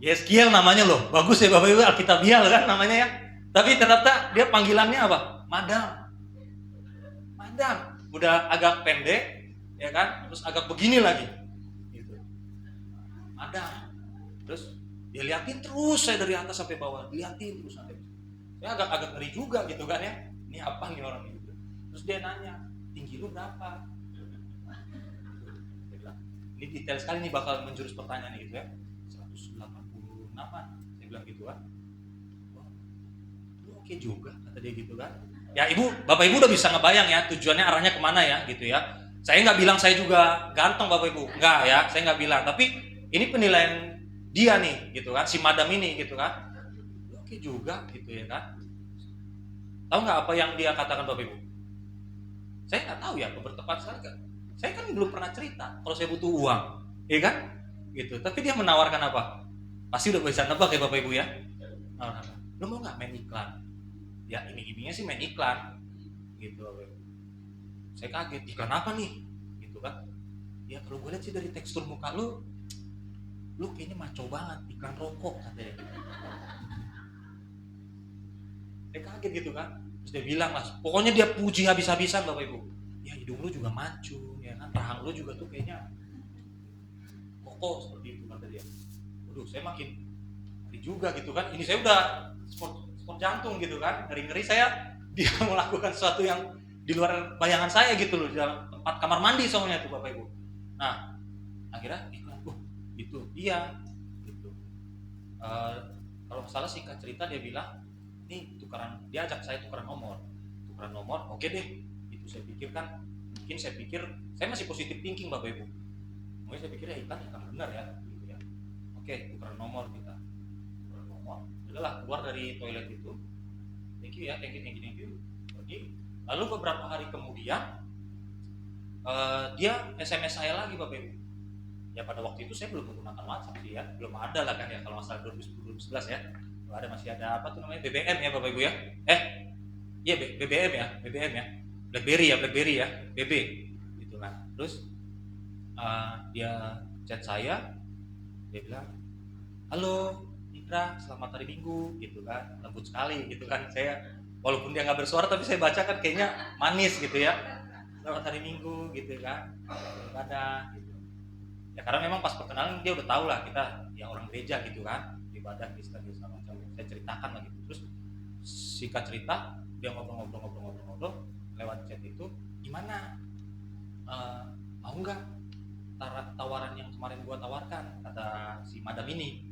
Yeskiel namanya loh, bagus ya Bapak Ibu, Alkitabiah kan namanya ya. Tapi ternyata dia panggilannya apa? Madam. Udah agak pendek, ya kan? Terus agak begini lagi, gitu. Madam. Terus dia liatin terus saya dari atas sampai bawah, liatin terus sampai. Saya agak ngeri juga gitu kan ya. Ini apa nih orang itu? Terus dia nanya, tinggi lu berapa? Ini detail sekali nih, bakal menjurus pertanyaan gitu ya. 186, saya bilang gitu kan. Lu oke juga, kata dia gitu kan. Ya Bapak Ibu udah bisa ngebayang ya tujuannya arahnya kemana ya gitu ya. Saya nggak bilang saya juga ganteng Bapak Ibu, nggak ya, saya nggak bilang. Tapi ini penilaian dia nih gitu kan, si Madam ini gitu kan. Lu oke juga gitu ya kan. Tahu nggak apa yang dia katakan Bapak Ibu? Saya nggak tahu ya, bertepat sekali kan. Saya kan belum pernah cerita kalau saya butuh uang, ya kan? Gitu. Tapi dia menawarkan apa? Pasti udah bisa nebak ya Bapak Ibu ya. Lu mau nggak main iklan? Ya iming-imingnya sih main iklan, gitu. Saya kaget, iklan apa nih? Gitu kan? Ya kalau gue lihat sih dari tekstur muka lu kayaknya maco banget, iklan rokok katanya. Saya kaget gitu kan. Terus dia bilang lah, pokoknya dia puji habis-habisan Bapak Ibu. Ya hidung lu juga macu, ya kan, rahang lu juga tuh kayaknya kokoh seperti itu kata dia. Waduh, saya makin ngeri juga gitu kan. Ini saya udah sport jantung gitu kan, ngeri-ngeri saya dia melakukan sesuatu yang di luar bayangan saya gitu loh, di dalam tempat kamar mandi soalnya tuh Bapak Ibu. Nah, akhirnya itu iya gitu. Kalau salah singkat cerita dia bilang, nih dia ajak saya tukeran nomor tukeran nomor, oke deh. Itu saya pikir kan, mungkin saya pikir saya masih positif thinking Bapak Ibu. Mungkin saya pikir ya ikan benar ya, gitu ya. Oke, tukeran nomor kita. Tukeran nomor. Udahlah keluar dari toilet itu. Thank you ya, thank you. Pergi. Lalu beberapa hari kemudian dia SMS saya lagi Bapak Ibu. Ya pada waktu itu saya belum menggunakan WhatsApp sih ya, belum ada lah kan ya kalau masalah 2010-2011 ya. Kalau ada masih ada apa tuh namanya BBM ya Bapak Ibu ya. Iya BBM ya, BlackBerry ya, BB gitu kan. Terus dia chat saya, dia bilang, "Halo Indra, selamat hari Minggu," gitu kan, lembut sekali gitu kan. Saya walaupun dia nggak bersuara tapi saya baca kan kayaknya manis gitu ya. Selamat hari Minggu gitu kan, ibadah gitu. Ya karena memang pas perkenalan dia udah tahu lah kita ya orang gereja gitu kan, ibadah Kristen gitu sama macam. Saya ceritakan lah gitu. Terus singkat cerita dia ngobrol lewat chat itu, gimana mau nggak tawaran yang kemarin gua tawarkan, kata si madam ini.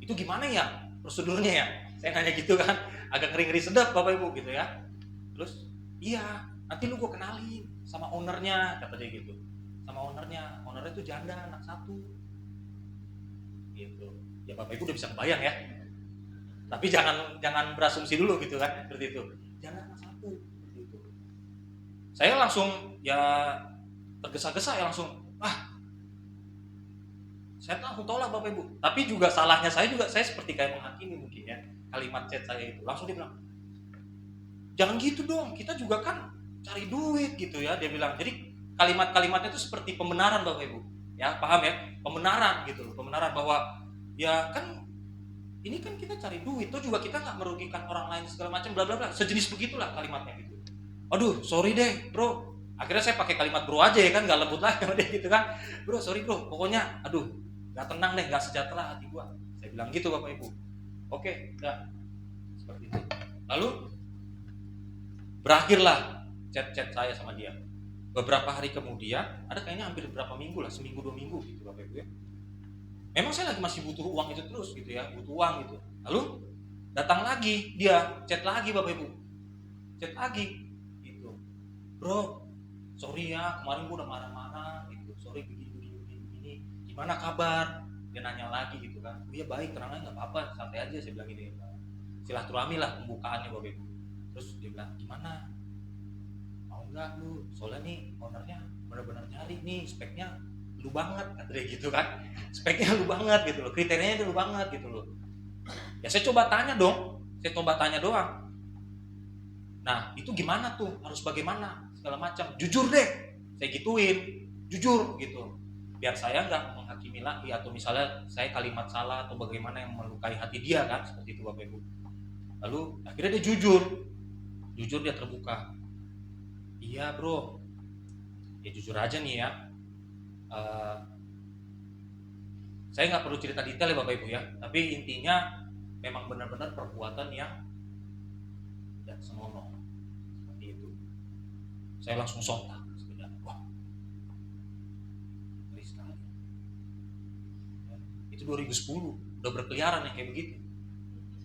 Itu gimana ya prosedurnya ya? Saya nanya gitu kan, agak ngeri-ngeri sedap Bapak Ibu gitu ya. Terus iya, nanti lu gua kenalin sama ownernya, kata dia gitu. Sama ownernya itu janda anak 1 gitu. Ya Bapak Ibu udah bisa kebayang ya. Tapi jangan berasumsi dulu gitu kan, seperti itu. Janda anak 1 gitu. Saya langsung ya tergesa-gesa ya langsung, saya langsung tolak Bapak Ibu. Tapi juga salahnya saya seperti kayak menghakimi mungkin ya. Kalimat chat saya itu langsung dia bilang, "Jangan gitu dong, kita juga kan cari duit," gitu ya. Dia bilang, jadi kalimat-kalimatnya itu seperti pembenaran Bapak Ibu. Ya, paham ya? Pembenaran gitu loh. Pembenaran bahwa ya kan ini kan kita cari duit, tuh juga kita nggak merugikan orang lain segala macam bla bla bla. Sejenis begitulah kalimatnya gitu. Aduh, sorry deh, Bro. Akhirnya saya pakai kalimat bro aja ya kan, nggak lembut lagi sama dia gitu kan. "Bro, sorry bro, pokoknya aduh, nggak tenang deh, nggak sejahtera hati gua." Saya bilang gitu Bapak Ibu. Oke, udah. Seperti itu. Lalu berakhirlah chat-chat saya sama dia. Beberapa hari kemudian, ada kayaknya hampir berapa minggu lah, seminggu 2 minggu gitu Bapak Ibu ya. Memang saya lagi masih butuh uang itu terus gitu ya, butuh uang gitu. Lalu datang lagi dia, chat lagi Bapak Ibu. Chat lagi gitu. "Bro, sorry ya, kemarin gua udah marah-marah gitu. Sorry begini. Gimana kabar?" Dia nanya lagi gitu kan. "Oh iya baik, tenang aja, nggak apa-apa, santai aja," saya bilang gitu. Silaturahmi lah pembukaannya Bapak Ibu. Terus dia bilang, "Gimana? Mau nggak lu? Soalnya nih ownernya benar-benar nyari nih, speknya lu banget," kata dia gitu kan. "Speknya lu banget gitu loh, kriterianya lu banget gitu loh." Ya saya coba tanya dong, saya coba tanya doang. "Nah itu gimana tuh, harus bagaimana segala macam, jujur deh," saya gituin, jujur gitu, biar saya nggak menghakimi lagi atau misalnya saya kalimat salah atau bagaimana yang melukai hati dia kan, seperti itu Bapak Ibu. Lalu akhirnya dia jujur dia terbuka. "Iya bro," ya jujur aja nih ya, saya nggak perlu cerita detail ya Bapak Ibu ya, tapi intinya memang benar-benar perbuatan yang tidak senonoh seperti itu. Saya langsung sontak sebenarnya, wah ngeri sekali. Itu 2010 udah berkeliaran ya kayak begitu.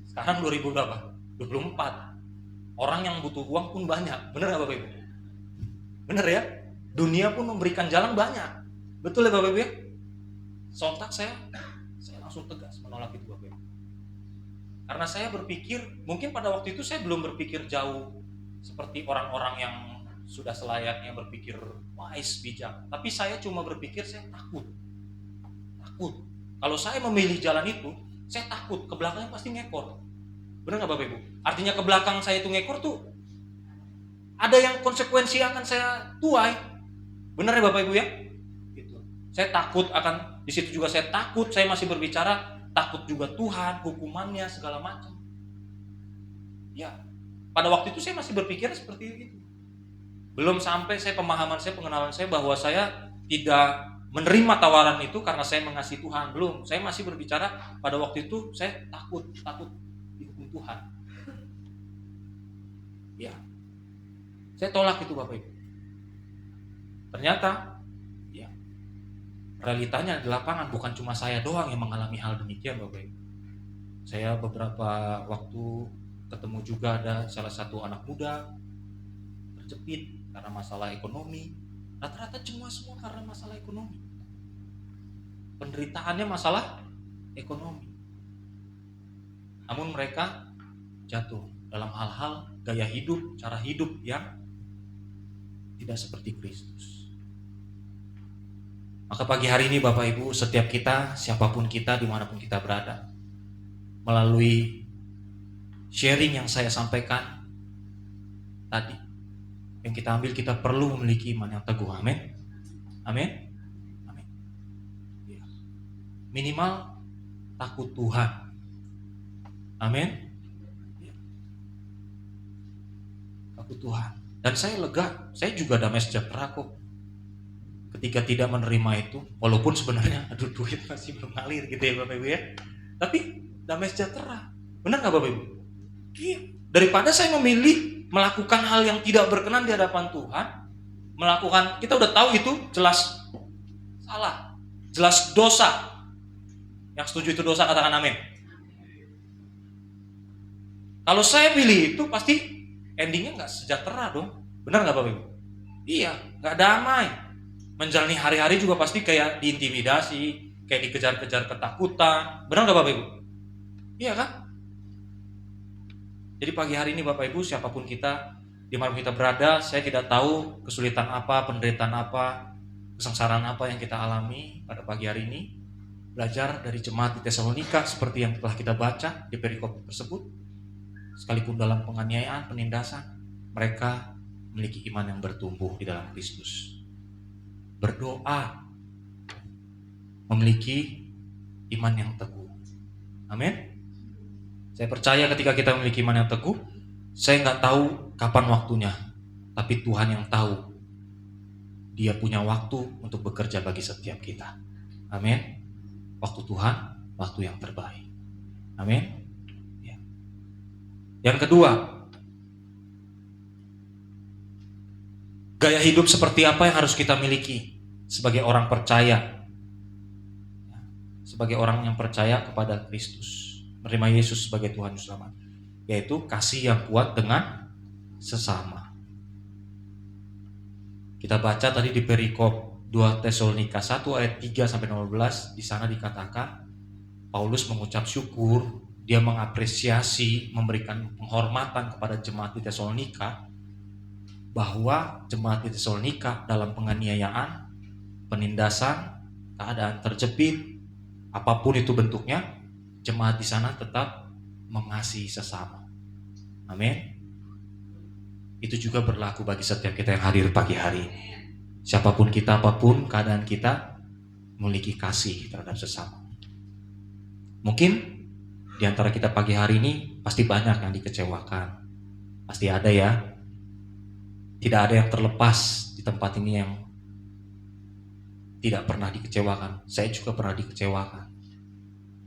Sekarang 2000 berapa? 24. Orang yang butuh uang pun banyak, bener nggak Bapak Ibu? Bener ya? Dunia pun memberikan jalan banyak, betul ya Bapak Ibu ya? Sontak saya langsung tegas menolak itu Bapak Ibu. Karena saya berpikir, mungkin pada waktu itu saya belum berpikir jauh seperti orang-orang yang sudah selayaknya berpikir wise, bijak. Tapi saya cuma berpikir saya takut. Kalau saya memilih jalan itu, saya takut ke belakangnya pasti ngekor. Benar nggak Bapak Ibu? Artinya ke belakang saya itu ngekor tuh ada yang konsekuensi akan saya tuai. Benar ya Bapak Ibu ya? Gitu. Saya takut akan, di situ juga saya takut, saya masih berbicara, takut juga Tuhan, hukumannya segala macam. Ya, pada waktu itu saya masih berpikir seperti itu. Belum sampai pemahaman saya, pengenalan saya bahwa saya tidak menerima tawaran itu karena saya mengasihi Tuhan. Belum, saya masih berbicara pada waktu itu saya takut dihukum Tuhan. Ya, saya tolak itu Bapak Ibu. Ternyata, ya, realitanya di lapangan bukan cuma saya doang yang mengalami hal demikian Bapak Ibu. Saya beberapa waktu ketemu juga ada salah satu anak muda terjepit karena masalah ekonomi. Rata-rata semua karena masalah ekonomi. Penderitaannya masalah ekonomi. Namun mereka jatuh dalam hal-hal gaya hidup, cara hidup yang tidak seperti Kristus. Maka pagi hari ini Bapak Ibu, setiap kita, siapapun kita, dimanapun kita berada, melalui sharing yang saya sampaikan tadi, yang kita ambil, kita perlu memiliki iman yang teguh. Amin. Amin. Amin. Ya. Minimal takut Tuhan. Amin. Ya. Takut Tuhan. Dan saya lega, saya juga damai sejahtera kok. Ketika tidak menerima itu, walaupun sebenarnya duit masih belum ngalir gitu ya Bapak Ibu ya. Tapi damai sejahtera. Benar nggak Bapak Ibu? Iya. Daripada saya memilih melakukan hal yang tidak berkenan di hadapan Tuhan, kita udah tahu itu jelas salah, jelas dosa. Yang setuju itu dosa katakan amin. Kalau saya pilih itu pasti endingnya nggak sejahtera dong. Benar nggak Bapak Ibu? Iya, nggak damai. Menjalani hari-hari juga pasti kayak diintimidasi, kayak dikejar-kejar ketakutan. Benar nggak Bapak Ibu? Iya kan? Jadi pagi hari ini Bapak Ibu, siapapun kita, di mana kita berada, saya tidak tahu kesulitan apa, penderitaan apa, kesengsaraan apa yang kita alami pada pagi hari ini. Belajar dari jemaat di Tesalonika seperti yang telah kita baca di perikop tersebut. Sekalipun dalam penganiayaan, penindasan, mereka memiliki iman yang bertumbuh di dalam Kristus. Berdoa, memiliki iman yang teguh. Amin. Saya percaya ketika kita memiliki iman yang teguh, saya nggak tahu kapan waktunya, tapi Tuhan yang tahu. Dia punya waktu untuk bekerja bagi setiap kita. Amin. Waktu Tuhan, waktu yang terbaik. Amin. Ya. Yang kedua, gaya hidup seperti apa yang harus kita miliki sebagai orang percaya, sebagai orang yang percaya kepada Kristus, menerima Yesus sebagai Tuhan dan Selamat, yaitu kasih yang kuat dengan sesama. Kita baca tadi di perikop 2 Tesalonika 1 ayat 3 sampai 15, di sana dikatakan Paulus mengucap syukur, dia mengapresiasi, memberikan penghormatan kepada jemaat di Tesalonika, bahwa jemaat di Tesalonika dalam penganiayaan, penindasan, keadaan terjepit, apapun itu bentuknya, jemaat di sana tetap mengasihi sesama. Amin. Itu juga berlaku bagi setiap kita yang hadir pagi hari ini. Siapapun kita, apapun keadaan kita, memiliki kasih terhadap sesama. Mungkin di antara kita pagi hari ini pasti banyak yang dikecewakan. Pasti ada ya. Tidak ada yang terlepas di tempat ini yang tidak pernah dikecewakan. Saya juga pernah dikecewakan.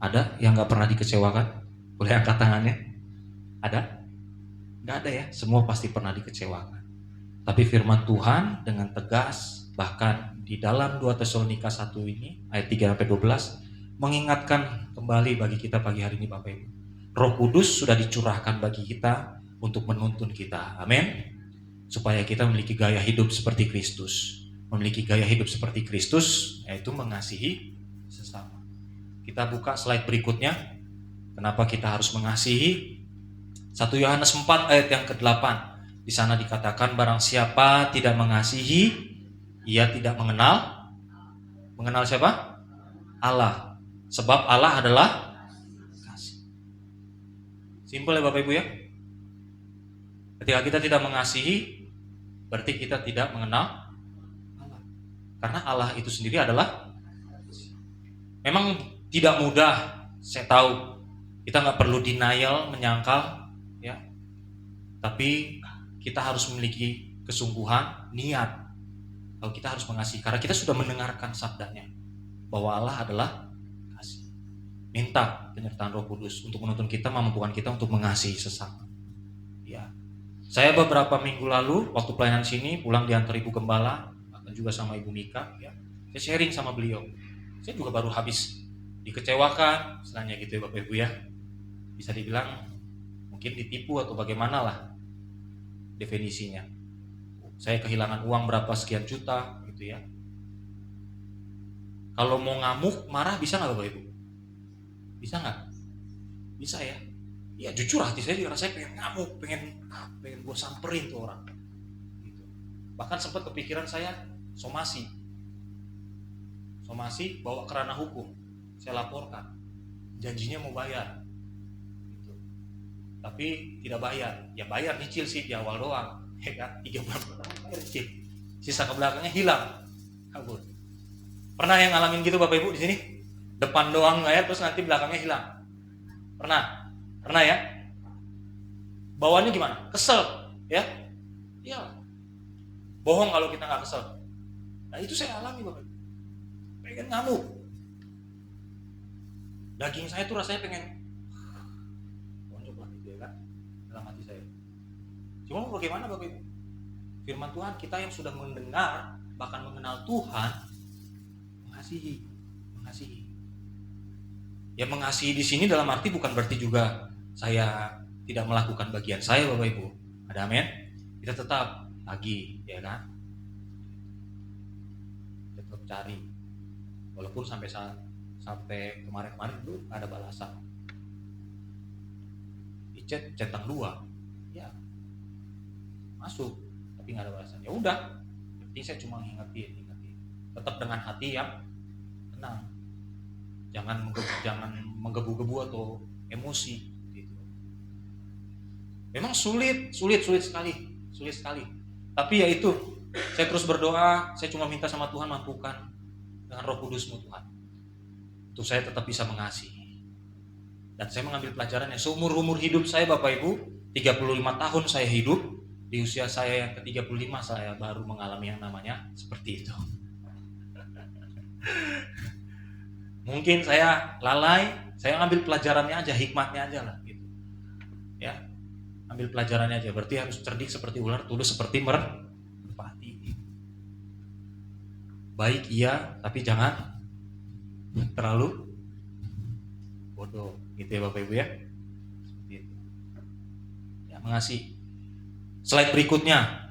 Ada yang gak pernah dikecewakan? Boleh angkat tangannya? Ada? Gak ada ya, semua pasti pernah dikecewakan. Tapi firman Tuhan dengan tegas, bahkan di dalam 2 Tesalonika 1 ini, ayat 3-12, mengingatkan kembali bagi kita pagi hari ini Bapak Ibu. Roh Kudus sudah dicurahkan bagi kita untuk menuntun kita. Amin. Supaya kita memiliki gaya hidup seperti Kristus. Memiliki gaya hidup seperti Kristus, yaitu mengasihi sesama. Kita buka slide berikutnya. Kenapa kita harus mengasihi? 1 Yohanes 4 ayat yang ke-8. Di sana dikatakan barang siapa tidak mengasihi, ia tidak mengenal siapa? Allah. Sebab Allah adalah kasih. Simpel ya Bapak Ibu ya. Ketika kita tidak mengasihi, berarti kita tidak mengenal Allah. Karena Allah itu sendiri adalah kasih. Memang tidak mudah, saya tahu. Kita nggak perlu denial, menyangkal, ya. Tapi kita harus memiliki kesungguhan, niat. Kalau kita harus mengasihi, karena kita sudah mendengarkan sabdanya bahwa Allah adalah kasih. Minta penyertaan Roh Kudus untuk menuntun kita, memampukan kita untuk mengasihi sesama. Ya. Saya beberapa minggu lalu waktu pelayanan sini pulang diantar Ibu Gembala, bahkan juga sama Ibu Mika, ya. Saya sharing sama beliau. Saya juga baru habis dikecewakan, istilahnya gitu ya Bapak Ibu ya. Bisa dibilang mungkin ditipu atau bagaimana lah definisinya. Saya kehilangan uang berapa sekian juta gitu ya. Kalau mau ngamuk, marah bisa nggak Bapak Ibu? Bisa nggak? Bisa ya. Ya jujur hati saya juga rasanya pengen ngamuk, pengen gue samperin tuh orang. Gitu. Bahkan sempat kepikiran saya somasi bawa ke ranah hukum, saya laporkan, janjinya mau bayar, gitu. Tapi tidak bayar, ya bayar nyicil sih di awal doang, ya kan, 3 bulan pertama bayar nyicil, sisa ke belakangnya hilang, kabur. Pernah yang ngalamin gitu Bapak Ibu di sini? Depan doang bayar terus nanti belakangnya hilang. Pernah ya? Bawaannya gimana? Kesel, ya? Iya. Bohong kalau kita nggak kesel. Nah itu saya alami Bapak. Pengen ngamuk. Daging saya tuh rasanya pengen tonjok lah gitu ya kan, dalam hati saya. Cuma bagaimana Bapak Ibu? Firman Tuhan kita yang sudah mendengar bahkan mengenal Tuhan, mengasihi. Ya mengasihi di sini dalam arti bukan berarti juga saya tidak melakukan bagian saya Bapak Ibu. Ada amin? Kita tetap lagi, ya kan? Tetap cari. Walaupun sampai kemarin-kemarin dulu ada balasan. Di centang 2. Ya. Masuk, tapi nggak ada balasan. Ya udah. Jadi saya cuma ngingetin. Tetap dengan hati yang tenang. Jangan menggebu-gebu atau emosi gitu. Memang sulit sekali. Tapi ya itu, saya terus berdoa, saya cuma minta sama Tuhan mampukan dengan Roh Kudus-Mu Tuhan. Untuk saya tetap bisa mengasihi. Dan saya mengambil pelajaran yang seumur-umur hidup saya Bapak Ibu, 35 tahun saya hidup, di usia saya yang ke-35 saya baru mengalami yang namanya seperti itu. Mungkin saya lalai, saya ambil pelajarannya aja, hikmatnya aja lah gitu. Ya. Ambil pelajarannya aja, berarti harus cerdik seperti ular, tulus seperti merpati. Baik iya, tapi jangan terlalu bodoh, gitu ya Bapak Ibu ya. Seperti itu. Ya, mengasihi. Slide berikutnya,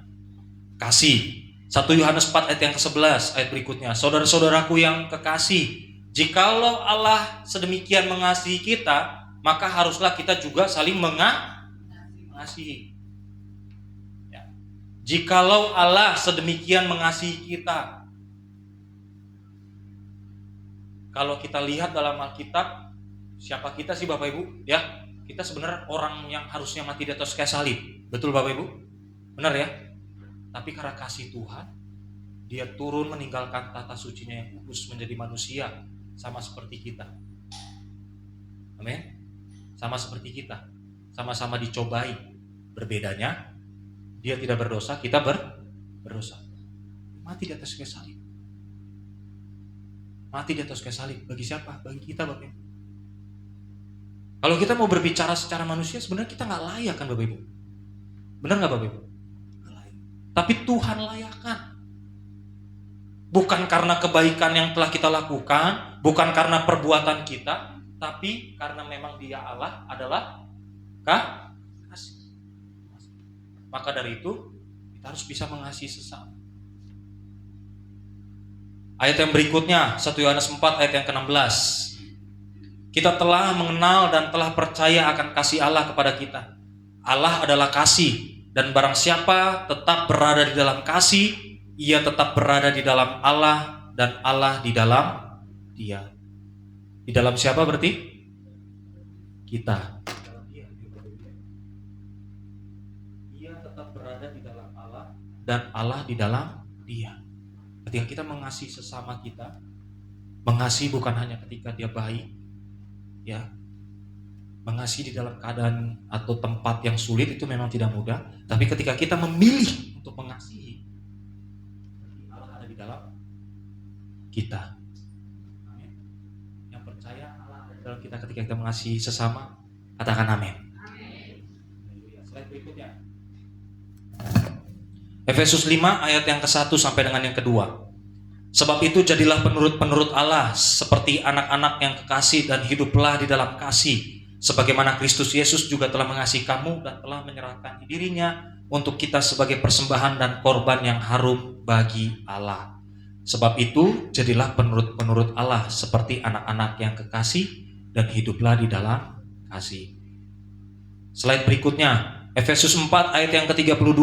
kasih. 1 Yohanes 4 ayat yang ke-11, ayat berikutnya. Saudara-saudaraku yang kekasih, jikalau Allah sedemikian mengasihi kita, maka haruslah kita juga saling mengasihi. Ya. Jikalau Allah sedemikian mengasihi kita, kalau kita lihat dalam Alkitab, siapa kita sih Bapak Ibu? Ya, kita sebenarnya orang yang harusnya mati di atas kayu salib. Betul Bapak Ibu? Benar ya? Tapi karena kasih Tuhan, Dia turun meninggalkan tata sucinya yang kudus menjadi manusia, sama seperti kita. Amin. Sama seperti kita. Sama-sama dicobai. Berbedanya, Dia tidak berdosa, kita berdosa. Mati di atas kayu salib. Mati di atas kayu salib. Bagi siapa? Bagi kita Bapak Ibu. Kalau kita mau berbicara secara manusia, sebenarnya kita nggak layak kan Bapak Ibu? Benar nggak Bapak Ibu? Tapi Tuhan layakkan. Bukan karena kebaikan yang telah kita lakukan, bukan karena perbuatan kita, tapi karena memang Dia Allah adalah kasih. Maka dari itu kita harus bisa mengasihi sesama. Ayat yang berikutnya 1 Yohanes 4 ayat yang ke-16. Kita telah mengenal dan telah percaya akan kasih Allah kepada kita. Allah adalah kasih. Dan barang siapa tetap berada di dalam kasih, ia tetap berada di dalam Allah dan Allah di dalam Dia. Di dalam siapa berarti? Kita. Ia tetap berada di dalam Allah dan Allah di dalam Dia. Ketika kita mengasihi sesama kita, mengasihi bukan hanya ketika dia baik, ya. Mengasihi di dalam keadaan atau tempat yang sulit itu memang tidak mudah, tapi ketika kita memilih untuk mengasihi, Allah ada di dalam kita. Amin. Yang percaya Allah ada di dalam kita ketika kita mengasihi sesama, katakan amin. Amin. Slide berikutnya. Efesus 5 ayat yang ke-1 sampai dengan yang ke-2. Sebab itu jadilah penurut-penurut Allah seperti anak-anak yang kekasih dan hiduplah di dalam kasih. Sebagaimana Kristus Yesus juga telah mengasihi kamu dan telah menyerahkan dirinya untuk kita sebagai persembahan dan korban yang harum bagi Allah. Sebab itu, jadilah penurut-penurut Allah seperti anak-anak yang kekasih dan hiduplah di dalam kasih. Slide berikutnya, Efesus 4 ayat yang ke-32.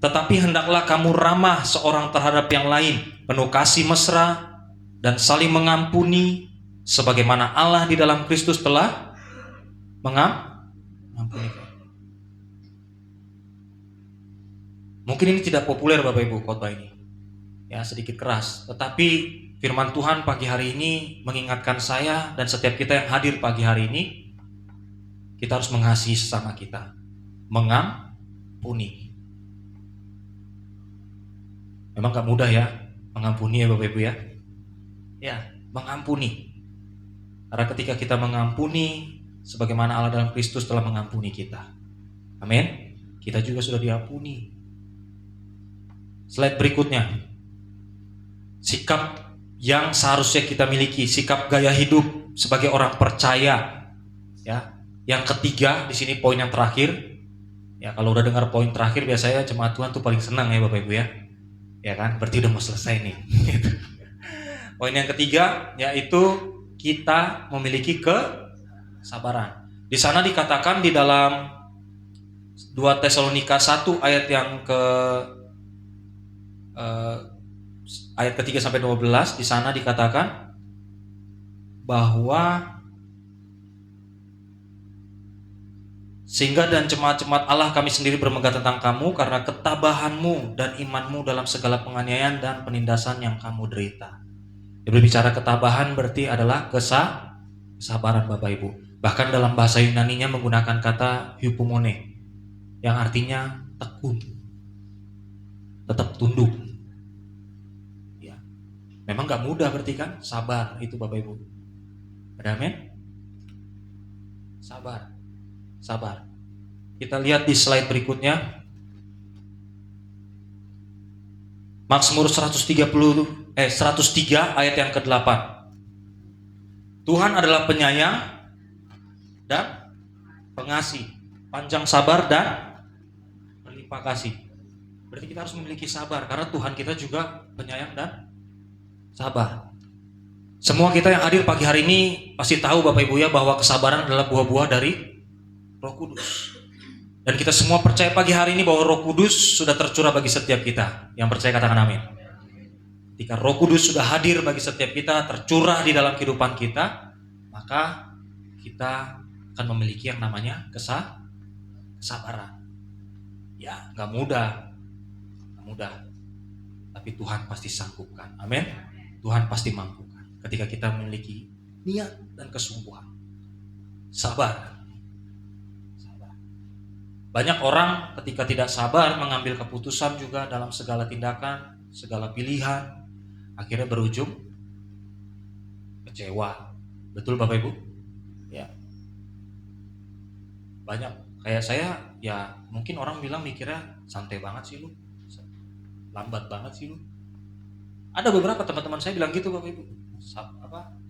Tetapi hendaklah kamu ramah seorang terhadap yang lain, penuh kasih mesra dan saling mengampuni, sebagaimana Allah di dalam Kristus telah mengampuni. Mungkin ini tidak populer Bapak Ibu khotbah ini, ya sedikit keras. Tetapi firman Tuhan pagi hari ini mengingatkan saya dan setiap kita yang hadir pagi hari ini, kita harus mengasihi sesama kita, mengampuni. Memang gak mudah ya mengampuni ya Bapak Ibu ya. Ya, mengampuni. Karena ketika kita mengampuni, sebagaimana Allah dalam Kristus telah mengampuni kita. Amin. Kita juga sudah diampuni. Slide berikutnya. Sikap yang seharusnya kita miliki, sikap gaya hidup sebagai orang percaya. Ya. Yang ketiga, di sini poin yang terakhir. Ya, kalau udah dengar poin terakhir biasanya jemaat Tuhan tuh paling senang ya Bapak Ibu ya. Ya kan? Berarti udah mau selesai nih. Poin yang ketiga yaitu kita memiliki kesabaran. Di sana dikatakan di dalam 2 Tesalonika 1 ayat yang ayat ketiga sampai 12, di sana dikatakan bahwa sehingga dan jemaat-jemaat Allah kami sendiri bermegah tentang kamu karena ketabahanmu dan imanmu dalam segala penganiayaan dan penindasan yang kamu derita. Dia berbicara ketabahan berarti adalah kesabaran Bapak Ibu. Bahkan dalam bahasa Yunaninya menggunakan kata hypomone yang artinya tekun, tetap tunduk. Ya. Memang gak mudah berarti kan, sabar itu Bapak Ibu. Ada amin? Sabar. Kita lihat di slide berikutnya. Mazmur 103 ayat yang ke-8. Tuhan adalah penyayang dan pengasih, panjang sabar dan berlimpah kasih. Berarti kita harus memiliki sabar karena Tuhan kita juga penyayang dan sabar. Semua kita yang hadir pagi hari ini pasti tahu Bapak Ibu ya bahwa kesabaran adalah buah-buah dari Roh Kudus. Dan kita semua percaya pagi hari ini bahwa Roh Kudus sudah tercurah bagi setiap kita. Yang percaya katakan amin. Ketika Roh Kudus sudah hadir bagi setiap kita, tercurah di dalam kehidupan kita, maka kita akan memiliki yang namanya kesabaran. Ya, gak mudah. Tapi Tuhan pasti sanggupkan. Amin. Tuhan pasti mampukan. Ketika kita memiliki niat dan kesungguhan. Sabar. Banyak orang ketika tidak sabar mengambil keputusan juga dalam segala tindakan, segala pilihan, akhirnya berujung kecewa. Betul Bapak Ibu? Ya. Banyak kayak saya, ya mungkin orang bilang mikirnya santai banget sih lu, lambat banget sih lu. Ada beberapa teman-teman saya bilang gitu Bapak Ibu,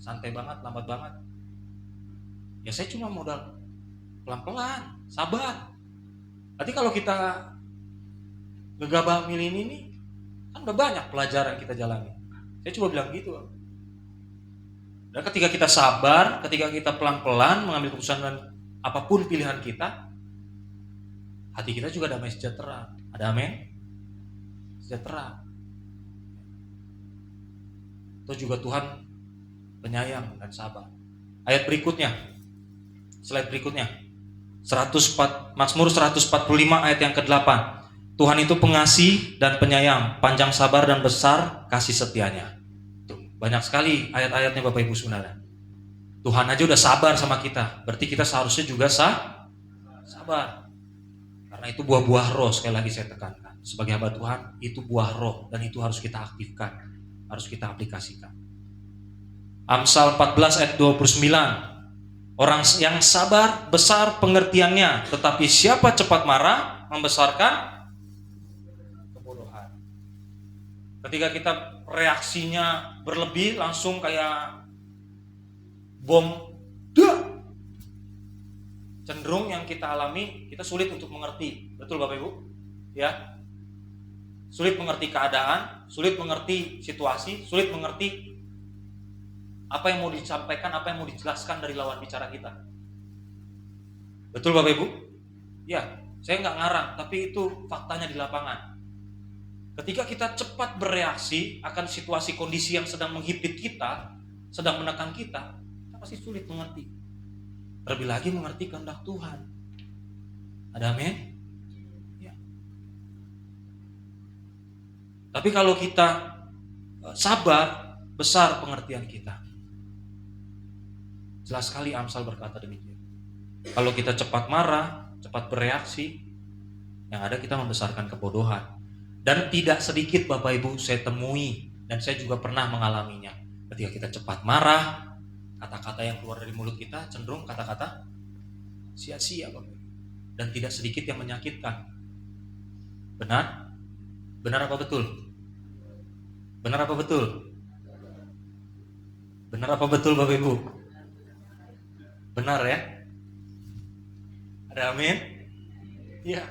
santai banget, lambat banget. Ya saya cuma modal pelan-pelan, sabar. Nanti kalau kita gegabah milih ini, kan udah banyak pelajaran kita jalani. Saya coba bilang gitu. Dan ketika kita sabar, ketika kita pelan-pelan mengambil keputusan dan apapun pilihan kita, hati kita juga damai sejahtera. Ada amin? Sejahtera. Itu juga Tuhan penyayang dan sabar. Ayat berikutnya, slide berikutnya. Mazmur 145 ayat yang ke-8. Tuhan itu pengasih dan penyayang, panjang sabar dan besar kasih setianya. Tuh, banyak sekali ayat-ayatnya Bapak Ibu Saudara. Tuhan aja udah sabar sama kita, berarti kita seharusnya juga sabar. Karena itu buah-buah roh, sekali lagi saya tekankan. Sebagai hamba Tuhan, itu buah roh dan itu harus kita aktifkan, harus kita aplikasikan. Amsal 14 ayat 29. Orang yang sabar besar pengertiannya, tetapi siapa cepat marah membesarkan kebodohan. Ketika kita reaksinya berlebih, langsung kayak bom, cenderung yang kita alami, kita sulit untuk mengerti. Betul Bapak Ibu? ya, sulit mengerti keadaan, sulit mengerti situasi, sulit mengerti apa yang mau disampaikan, apa yang mau dijelaskan dari lawan bicara kita. Betul Bapak Ibu? Ya, saya nggak ngarang, tapi itu faktanya di lapangan. Ketika kita cepat bereaksi akan situasi kondisi yang sedang menghimpit kita, sedang menekan kita pasti sulit mengerti. Terlebih lagi mengerti kehendak Tuhan. Ada amin? Ya. Tapi kalau kita sabar, besar pengertian kita. Jelas sekali Amsal berkata demikian. Kalau kita cepat marah, cepat bereaksi, yang ada kita membesarkan kebodohan. Dan tidak sedikit Bapak Ibu saya temui, dan saya juga pernah mengalaminya. Ketika kita cepat marah, kata-kata yang keluar dari mulut kita cenderung kata-kata sia-sia Bapak Ibu. Dan tidak sedikit yang menyakitkan. Benar? Benar apa betul? Benar apa betul? Benar apa betul Bapak Ibu? Benar ya? Ada amin? Iya.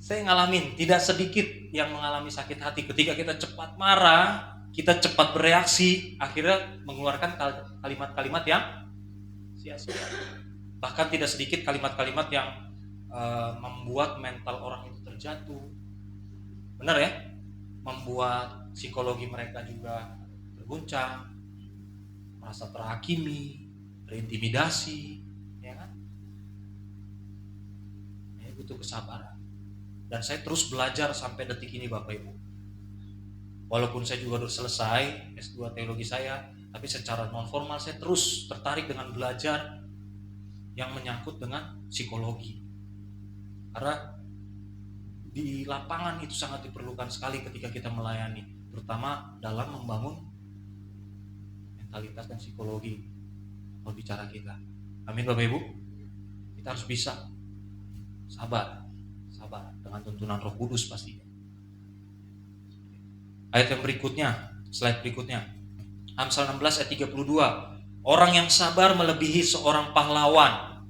Saya ngalamin, tidak sedikit yang mengalami sakit hati ketika kita cepat marah, kita cepat bereaksi, akhirnya mengeluarkan kalimat-kalimat yang sia-sia. Bahkan tidak sedikit kalimat-kalimat yang membuat mental orang itu terjatuh. Benar ya? Membuat psikologi mereka juga terguncang, merasa terhakimi, terintimidasi, ya kan? Ini butuh kesabaran. Dan saya terus belajar sampai detik ini Bapak Ibu. Walaupun saya juga sudah selesai S2 teologi saya, tapi secara non formal saya terus tertarik dengan belajar yang menyangkut dengan psikologi. Karena di lapangan itu sangat diperlukan sekali ketika kita melayani, terutama dalam membangun mentalitas dan psikologi berbicara kita. Amin Bapak Ibu. Kita harus bisa sabar dengan tuntunan Roh Kudus pastinya. Ayat yang berikutnya, slide berikutnya. Amsal 16 ayat 32. Orang yang sabar melebihi seorang pahlawan.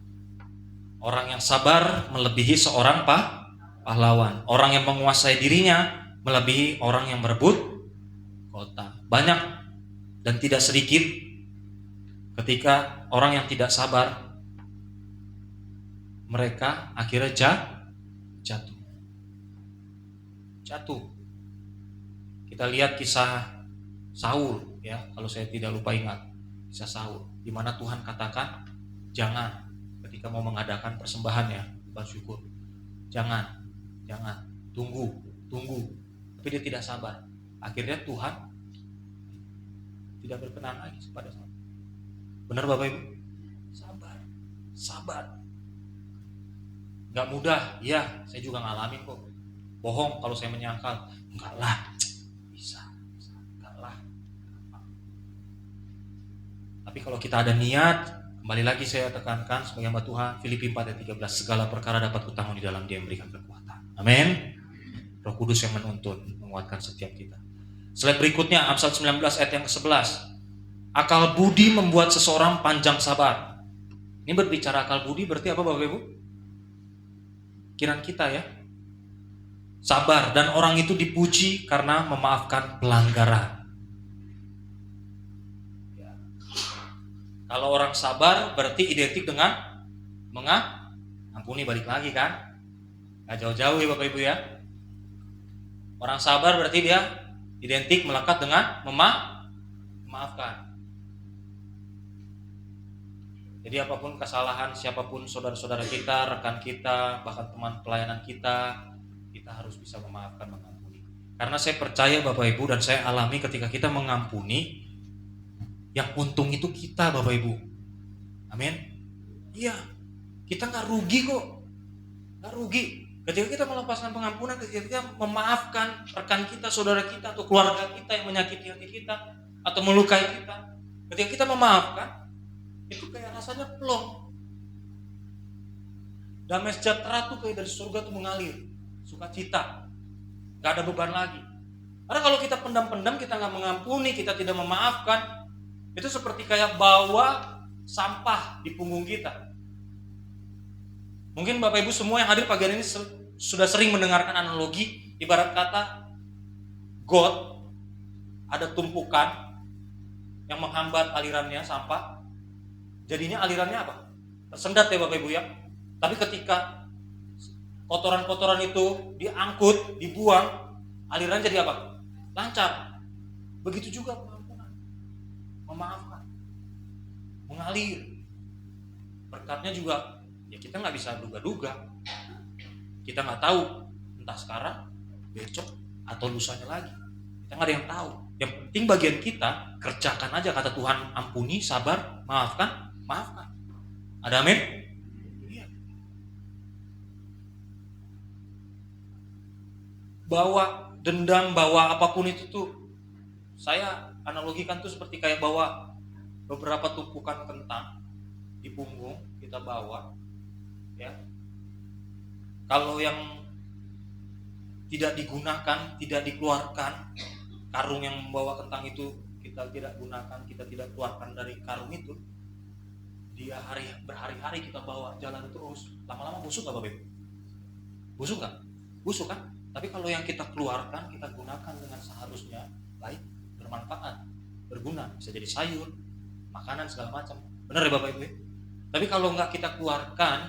Orang yang sabar melebihi seorang pahlawan. Orang yang menguasai dirinya melebihi orang yang merebut kota. Banyak dan tidak sedikit ketika orang yang tidak sabar, mereka akhirnya jatuh. Kita lihat kisah Saul ya, kalau saya tidak lupa ingat kisah Saul, di mana Tuhan katakan jangan ketika mau mengadakan persembahan ya, bersyukur. Jangan, tunggu. Tapi dia tidak sabar. Akhirnya Tuhan tidak berkenan lagi kepada Saul. Benar Bapak Ibu? Sabar. Gak mudah, ya saya juga ngalamin kok. Bohong kalau saya menyangkal, enggak lah, bisa, enggak lah. Tapi kalau kita ada niat, kembali lagi saya tekankan sebagai hamba Tuhan, Filipi 4 ayat 13, segala perkara dapat kutanggung di dalam Dia yang memberikan kekuatan. Amin. Roh Kudus yang menuntun, menguatkan setiap kita. Slide berikutnya, Amsal 19 ayat yang ke-11. Akal budi membuat seseorang panjang sabar. Ini berbicara akal budi berarti apa Bapak Ibu? Pikiran kita ya. Sabar, dan orang itu dipuji karena memaafkan pelanggaran. Ya. Kalau orang sabar berarti identik dengan mengampuni, balik lagi kan? Gak jauh-jauh ya Bapak Ibu ya. Orang sabar berarti dia identik melekat dengan memaafkan. Jadi apapun kesalahan siapapun saudara-saudara kita, rekan kita, bahkan teman pelayanan kita harus bisa memaafkan, mengampuni. Karena saya percaya Bapak Ibu, dan saya alami ketika kita mengampuni, yang untung itu kita Bapak Ibu. Amin. Iya, kita gak rugi kok. Gak rugi. Ketika kita melepaskan pengampunan, ketika kita memaafkan rekan kita, saudara kita, atau keluarga kita yang menyakiti hati kita, atau melukai kita, ketika kita memaafkan, itu kayak rasanya plong. Damai sejahtera tuh kayak dari surga tuh mengalir. Sukacita, gak ada beban lagi. Karena kalau kita pendam-pendam, kita gak mengampuni, kita tidak memaafkan, itu seperti kayak bawa sampah di punggung kita. Mungkin Bapak Ibu semua yang hadir pagi hari ini sudah sering mendengarkan analogi, ibarat kata got, ada tumpukan yang menghambat alirannya sampah. Jadinya alirannya apa? Tersendat ya Bapak Ibu ya. Tapi ketika kotoran-kotoran itu diangkut, dibuang, aliran jadi apa? Lancar. Begitu juga pengampunan. Memaafkan. Mengalir. Berkatnya juga ya kita nggak bisa duga-duga. Kita nggak tahu entah sekarang, besok, atau lusanya lagi. Kita nggak ada yang tahu. Yang penting bagian kita kerjakan aja kata Tuhan, ampuni, sabar, maafkan, maafkan. Ada amin? Iya. Bawa dendam, bawa apapun itu tuh, saya analogikan tuh seperti kayak bawa beberapa tumpukan kentang di punggung, kita bawa, ya. Kalau yang tidak digunakan, tidak dikeluarkan, karung yang membawa kentang itu kita tidak gunakan, kita tidak keluarkan dari karung itu, dia berhari-hari kita bawa jalan terus, lama-lama busuk nggak Bapak Ibu? Busuk nggak? Busuk kan? Tapi kalau yang kita keluarkan, kita gunakan dengan seharusnya, baik, bermanfaat, berguna, bisa jadi sayur, makanan segala macam. Benar ya Bapak Ibu? Tapi kalau nggak kita keluarkan,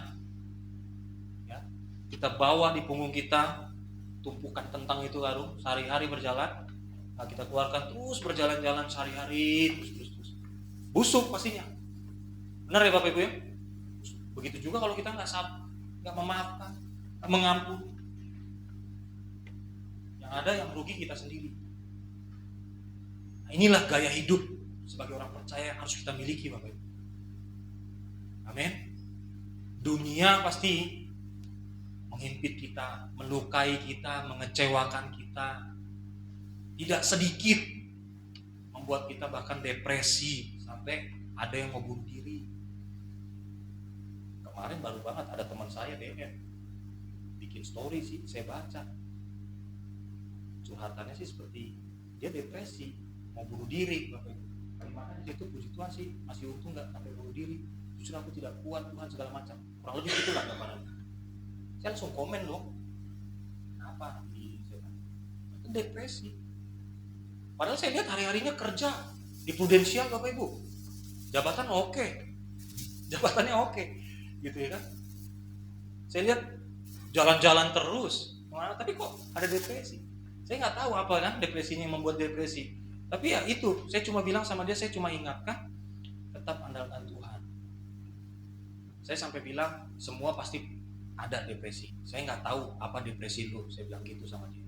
ya, kita bawa di punggung kita, tumpukan kentang itu karung, sehari-hari berjalan, nah kita keluarkan terus berjalan-jalan sehari-hari, terus. Busuk pastinya. Benar ya Bapak Ibu ya? Begitu juga kalau kita nggak memaafkan, mengampuni. Yang ada yang rugi kita sendiri. Nah, inilah gaya hidup sebagai orang percaya yang harus kita miliki Bapak Ibu. Amin. Dunia pasti menghimpit kita, melukai kita, mengecewakan kita. Tidak sedikit membuat kita bahkan depresi sampai ada yang mau bunuh diri. Kemarin baru banget ada teman saya DM bikin story sih, saya baca. Curhatannya sih seperti dia depresi, mau bunuh diri Bapak Ibu. Makanya itu puji Tuhan sih, masih untung nggak sampai bunuh diri. Justru aku tidak kuat Tuhan segala macam. Kurang lebih gitu lah gambaran. Saya langsung komen dong. Kenapa? Itu depresi. Padahal saya lihat hari-harinya kerja di Prudensial Bapak Ibu. Jabatan oke. Jabatannya oke. Gitu ya kan. Saya lihat jalan-jalan terus. Tapi kok ada depresi? Saya nggak tahu apa kan depresinya yang membuat depresi. Tapi ya itu, saya cuma bilang sama dia, saya cuma ingatkan, tetap andalkan Tuhan. Saya sampai bilang, semua pasti ada depresi. Saya nggak tahu apa depresi lu, saya bilang gitu sama dia.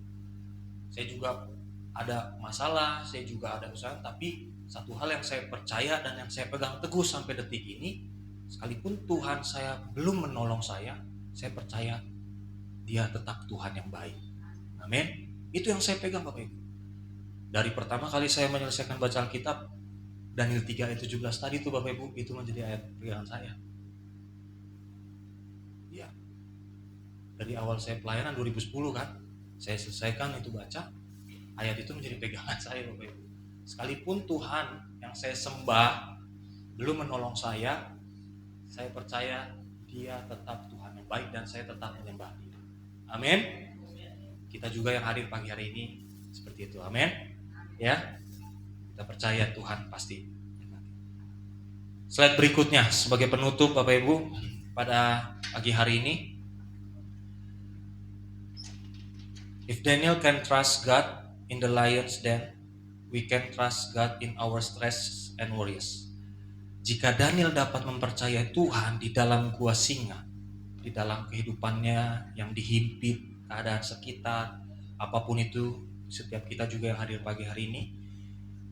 Saya juga ada masalah, saya juga ada usaha, tapi satu hal yang saya percaya dan yang saya pegang teguh sampai detik ini, sekalipun Tuhan saya belum menolong saya percaya dia tetap Tuhan yang baik. Amin. Itu yang saya pegang Bapak Ibu. Dari pertama kali saya menyelesaikan baca Alkitab, Daniel 3 ayat 17 tadi tuh Bapak Ibu, itu menjadi ayat pegangan saya. Ya. Dari awal saya pelayanan 2010 kan, saya selesaikan itu baca, ayat itu menjadi pegangan saya Bapak Ibu. Sekalipun Tuhan yang saya sembah belum menolong saya percaya dia tetap Tuhan yang baik dan saya tetap menyembah dia. Amin. Kita juga yang hadir pagi hari ini seperti itu. Amin. Ya. Kita percaya Tuhan pasti. Slide berikutnya sebagai penutup Bapak Ibu pada pagi hari ini. If Daniel can trust God in the lion's den, we can trust God in our stress and worries. Jika Daniel dapat mempercayai Tuhan di dalam gua singa, di dalam kehidupannya yang dihimpit, keadaan sekitar, apapun itu, setiap kita juga yang hadir pagi hari ini,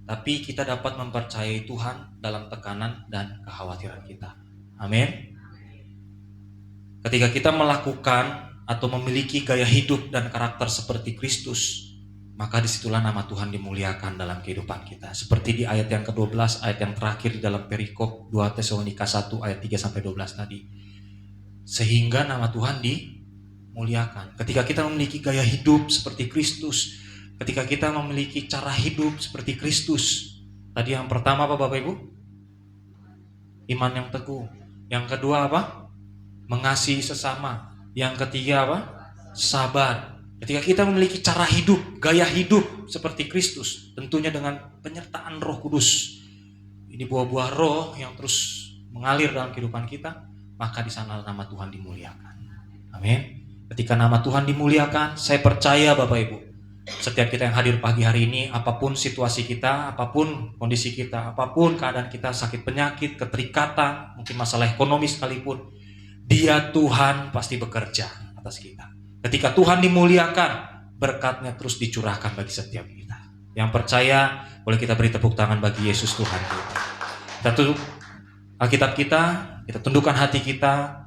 tapi kita dapat mempercayai Tuhan dalam tekanan dan kekhawatiran kita. Amin. Ketika kita melakukan atau memiliki gaya hidup dan karakter seperti Kristus, maka disitulah nama Tuhan dimuliakan dalam kehidupan kita. Seperti di ayat yang ke-12, ayat yang terakhir di dalam perikop 2 Tesalonika 1 ayat 3-12 tadi. Sehingga nama Tuhan dimuliakan. Ketika kita memiliki gaya hidup seperti Kristus, ketika kita memiliki cara hidup seperti Kristus. Tadi yang pertama apa Bapak Ibu? Iman yang teguh. Yang kedua apa? mengasihi sesama. Yang ketiga apa? Sabar. Ketika kita memiliki cara hidup, gaya hidup seperti Kristus, tentunya dengan penyertaan Roh Kudus. Ini buah-buah roh yang terus mengalir dalam kehidupan kita, maka di sana nama Tuhan dimuliakan. Amin. Ketika nama Tuhan dimuliakan, saya percaya Bapak Ibu, setiap kita yang hadir pagi hari ini, apapun situasi kita, apapun kondisi kita, apapun keadaan kita, sakit penyakit, keterikatan, mungkin masalah ekonomi sekalipun, Dia Tuhan pasti bekerja atas kita. Ketika Tuhan dimuliakan, berkatnya terus dicurahkan bagi setiap kita. Yang percaya, boleh kita beri tepuk tangan bagi Yesus Tuhan kita. Kita tutup Alkitab kita tundukkan hati kita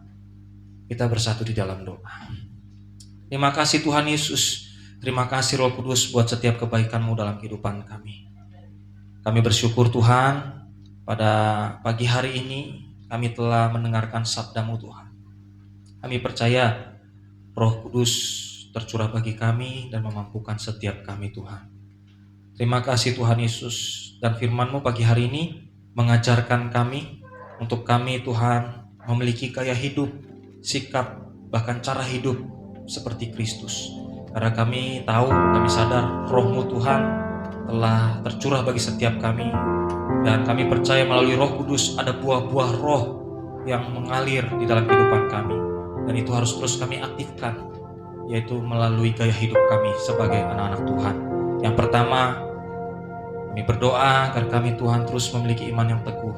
bersatu di dalam doa. Terima kasih Tuhan Yesus. Terima kasih Roh Kudus buat setiap kebaikan-Mu dalam kehidupan kami. Kami bersyukur Tuhan, pada pagi hari ini kami telah mendengarkan sabda-Mu Tuhan. Kami percaya Roh Kudus tercurah bagi kami dan memampukan setiap kami Tuhan. Terima kasih Tuhan Yesus, dan firman-Mu pagi hari ini mengajarkan kami, untuk kami Tuhan memiliki gaya hidup, sikap, bahkan cara hidup seperti Kristus. Karena kami tahu, kami sadar Roh-Mu Tuhan telah tercurah bagi setiap kami, dan kami percaya melalui Roh Kudus ada buah-buah roh yang mengalir di dalam kehidupan kami, dan itu harus terus kami aktifkan, yaitu melalui gaya hidup kami sebagai anak-anak Tuhan. Yang pertama, kami berdoa agar kami Tuhan terus memiliki iman yang teguh,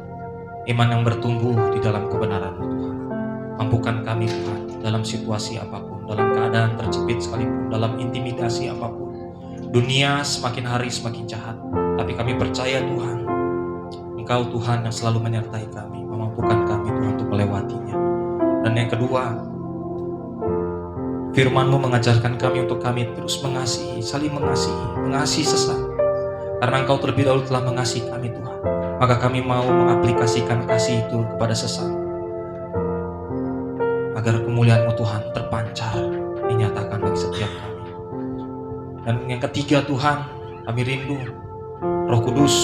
iman yang bertumbuh di dalam kebenaran-Mu Tuhan. Mampukan kami Tuhan dalam situasi apapun, dalam keadaan terjepit sekalipun, dalam intimidasi apapun. Dunia semakin hari semakin jahat, tapi kami percaya Tuhan, Engkau Tuhan yang selalu menyertai kami, memampukan kami Tuhan untuk melewatinya. Dan yang kedua, firman-Mu mengajarkan kami untuk kami terus mengasihi, saling mengasihi sesama. Karena Engkau terlebih dahulu telah mengasihi kami Tuhan, maka kami mau mengaplikasikan kasih itu kepada sesama, agar kemuliaan-Mu Tuhan terpancar, dinyatakan bagi setiap kami. Dan yang ketiga Tuhan, kami rindu Roh Kudus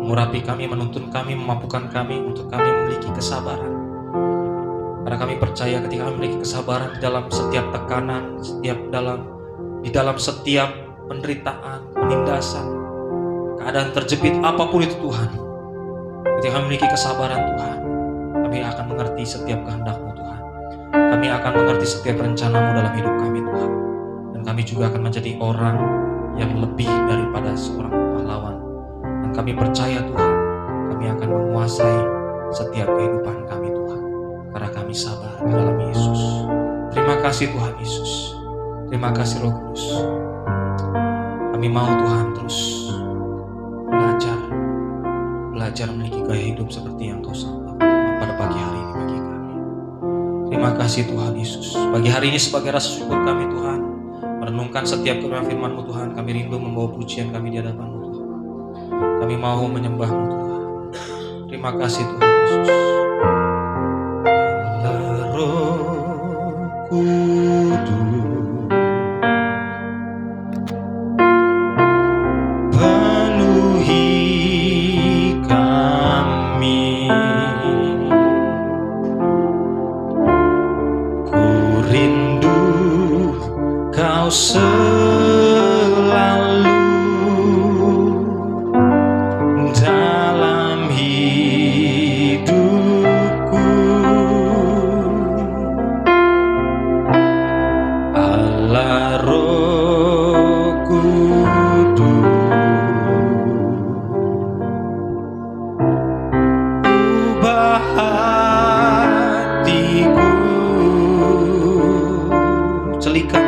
mengurapi kami, menuntun kami, memampukan kami untuk kami memiliki kesabaran. Karena kami percaya ketika kami memiliki kesabaran di dalam setiap tekanan, di dalam setiap penderitaan, penindasan, keadaan terjepit apapun itu Tuhan, ketika kami memiliki kesabaran Tuhan, kami akan mengerti setiap kehendak-Mu Tuhan. Kami akan mengerti setiap rencana-Mu dalam hidup kami Tuhan. Dan kami juga akan menjadi orang yang lebih daripada seorang pahlawan. Dan kami percaya Tuhan, kami akan menguasai setiap kehidupan kami Tuhan, karena kami sabar di dalam Yesus. Terima kasih Tuhan Yesus. Terima kasih Roh Kudus. Kami mau Tuhan terus belajar memiliki gaya hidup seperti yang Kau sampaikan pada pagi hari ini bagi kami. Terima kasih Tuhan Yesus. Pagi hari ini sebagai rasa syukur kami Tuhan, merenungkan setiap kebenaran firman-Mu Tuhan, kami rindu membawa pujian kami di hadapan-Mu Tuhan. Kami mau menyembah-Mu Tuhan. Terima kasih Tuhan Yesus. Roh Kudus, Kau selalu dalam hidupku, Allah Roh Kudus, ubah hatiku, celikan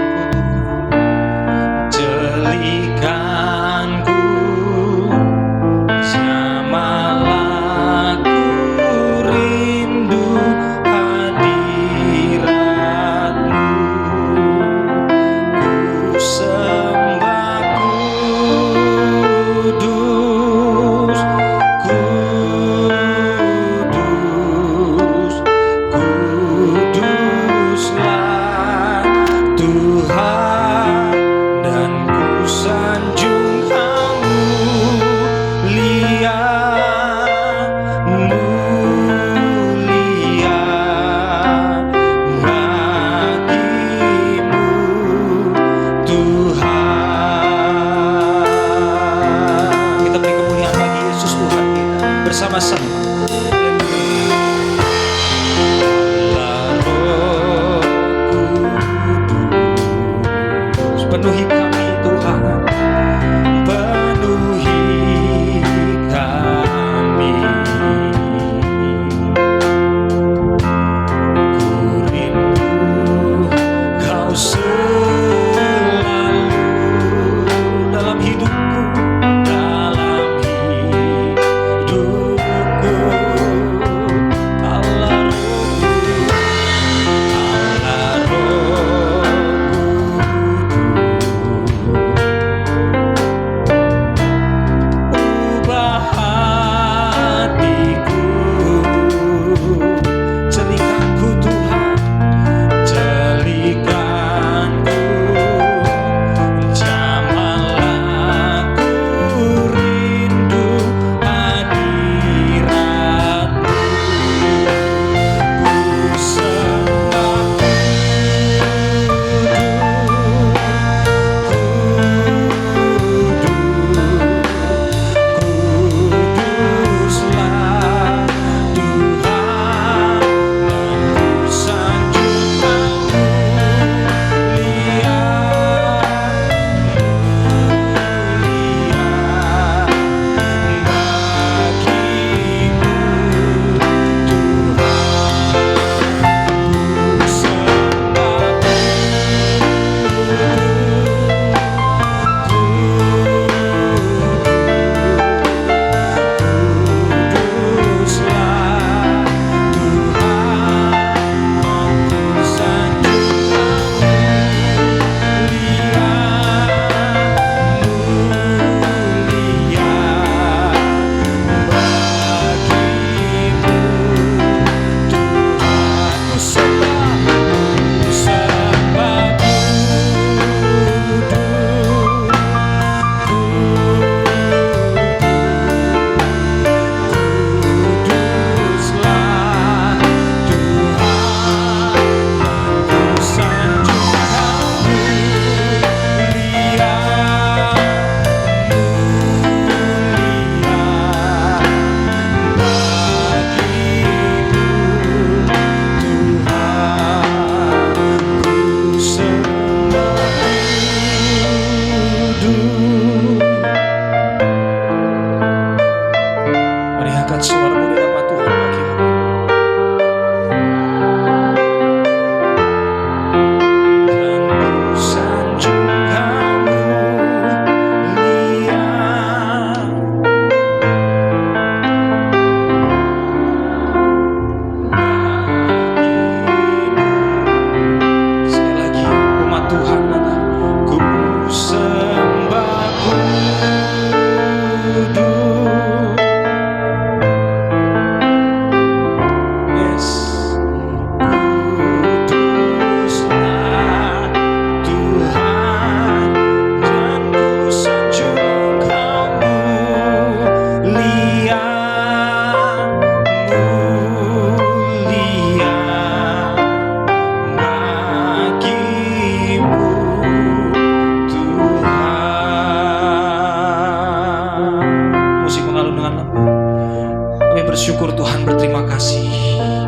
kasih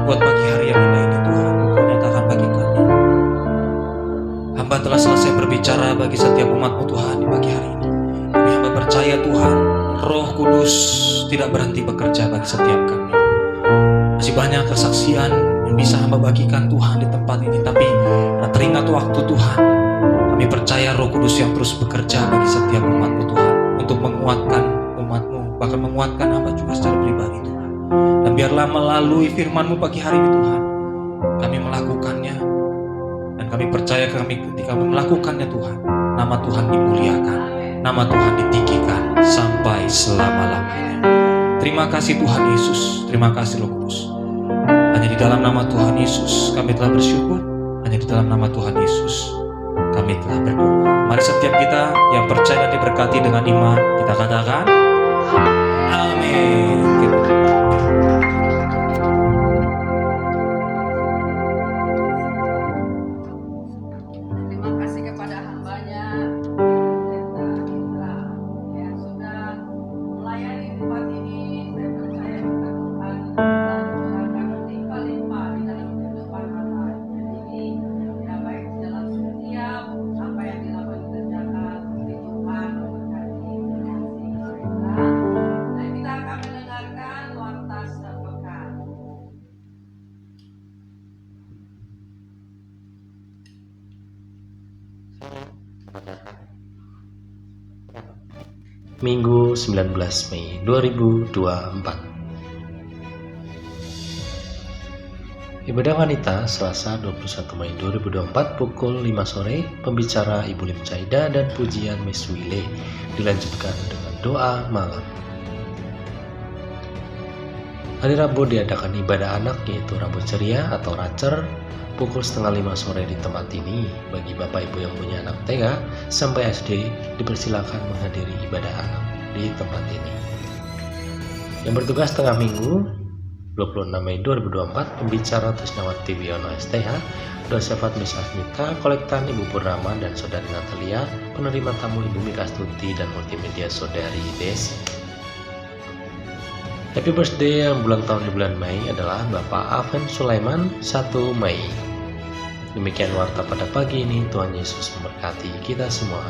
buat pagi hari yang indah ini Tuhan. Kau nyatakan bagi kami. Hamba telah selesai berbicara bagi setiap umat-Mu Tuhan di pagi hari ini. Kami hamba percaya Tuhan, Roh Kudus tidak berhenti bekerja bagi setiap kami. Masih banyak kesaksian yang bisa hamba bagikan Tuhan di tempat ini. Tapi teringat waktu Tuhan, kami percaya Roh Kudus yang terus bekerja bagi setiap umat-Mu Tuhan. Untuk menguatkan umat-Mu, bahkan menguatkan hamba juga secara pribadi Tuhan. Dan biarlah melalui firman-Mu pagi hari ini Tuhan, kami melakukannya. Dan kami percaya ketika melakukannya Tuhan, nama Tuhan dimuliakan, nama Tuhan ditinggikan sampai selama-lamanya. Terima kasih Tuhan Yesus, terima kasih Roh Kudus. Hanya di dalam nama Tuhan Yesus kami telah bersyukur, hanya di dalam nama Tuhan Yesus kami telah berdoa. Mari setiap kita yang percaya dan diberkati dengan iman, kita katakan amin. Terima kasih kepada hambanya yang sudah melayani tempat ini. Saya percaya kepada Tuhan akan berlimpah-limpah di dalam kehidupan hambanya ini. Ya baik dalam setiap apa yang dikerjakan di Tuhan memberkati. Dan kita akan mendengarkan warta sepekan. Minggu 19 Mei 2024. Ibadah wanita Selasa 21 Mei 2024 pukul 5 sore. Pembicara Ibu Lim Caida dan pujian Miss Wile dilanjutkan dengan doa malam. Hari Rabu diadakan ibadah anak yaitu Rabu Ceria atau Racer pukul setengah 5 sore di tempat ini. Bagi Bapak Ibu yang punya anak TK sampai SD dipersilakan menghadiri ibadah anak di tempat ini. Yang bertugas tengah minggu 26 Mei 2024 pembicara Trisnawati Wiono STH, Dosefat Miss Asmita, kolektan Ibu Purnama dan Saudari Natalia, penerima tamu Ibu Mika Stuti dan multimedia Saudari Desi. Happy birthday yang ulang tahun di bulan Mei adalah Bapak Aven Sulaiman 1 Mei. Demikian warta pada pagi ini. Tuhan Yesus memberkati kita semua.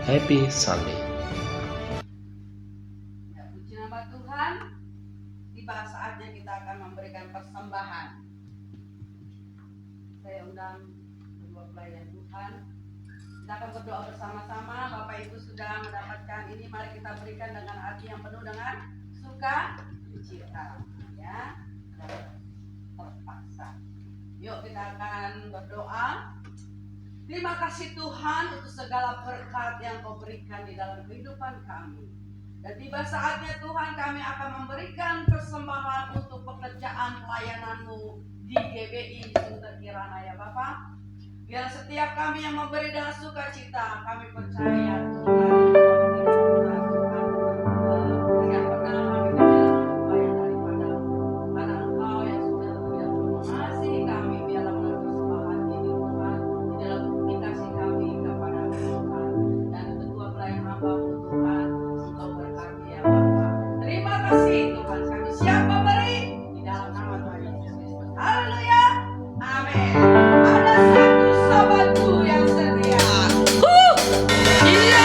Happy Sunday. Ya, puji nama Tuhan. Tiba saatnya kita akan memberikan persembahan. Saya undang kedua pelayan Tuhan. Kita akan berdoa bersama-sama. Bapak Ibu sudah mendapatkan ini. Mari kita berikan dengan hati yang penuh dengan sukacita. Ya, terpaksa. Yuk kita akan berdoa. Terima kasih Tuhan untuk segala berkat yang Kau berikan di dalam kehidupan kami. Dan tiba saatnya Tuhan kami akan memberikan persembahan untuk pekerjaan pelayanan-Mu di GBI Sunter Kirana ya Bapak. Biar setiap kami yang memberi dengan sukacita, kami percaya Tuhan yang pernah kami bayar daripada karena Engkau yang sudah tidak mengasihi kami. Biarlah melalui persembahan ini Tuhan di dalam bukti kasih kami kepada Tuhan dan kedua pelayan hamba-Mu Tuhan. Engkau berkati ya Bapa. Terima kasih Tuhan, kami siap memberi di dalam nama Tuhan Yesus Kristus. Haleluya, amin. Ada satu sobatku yang setia. Iya.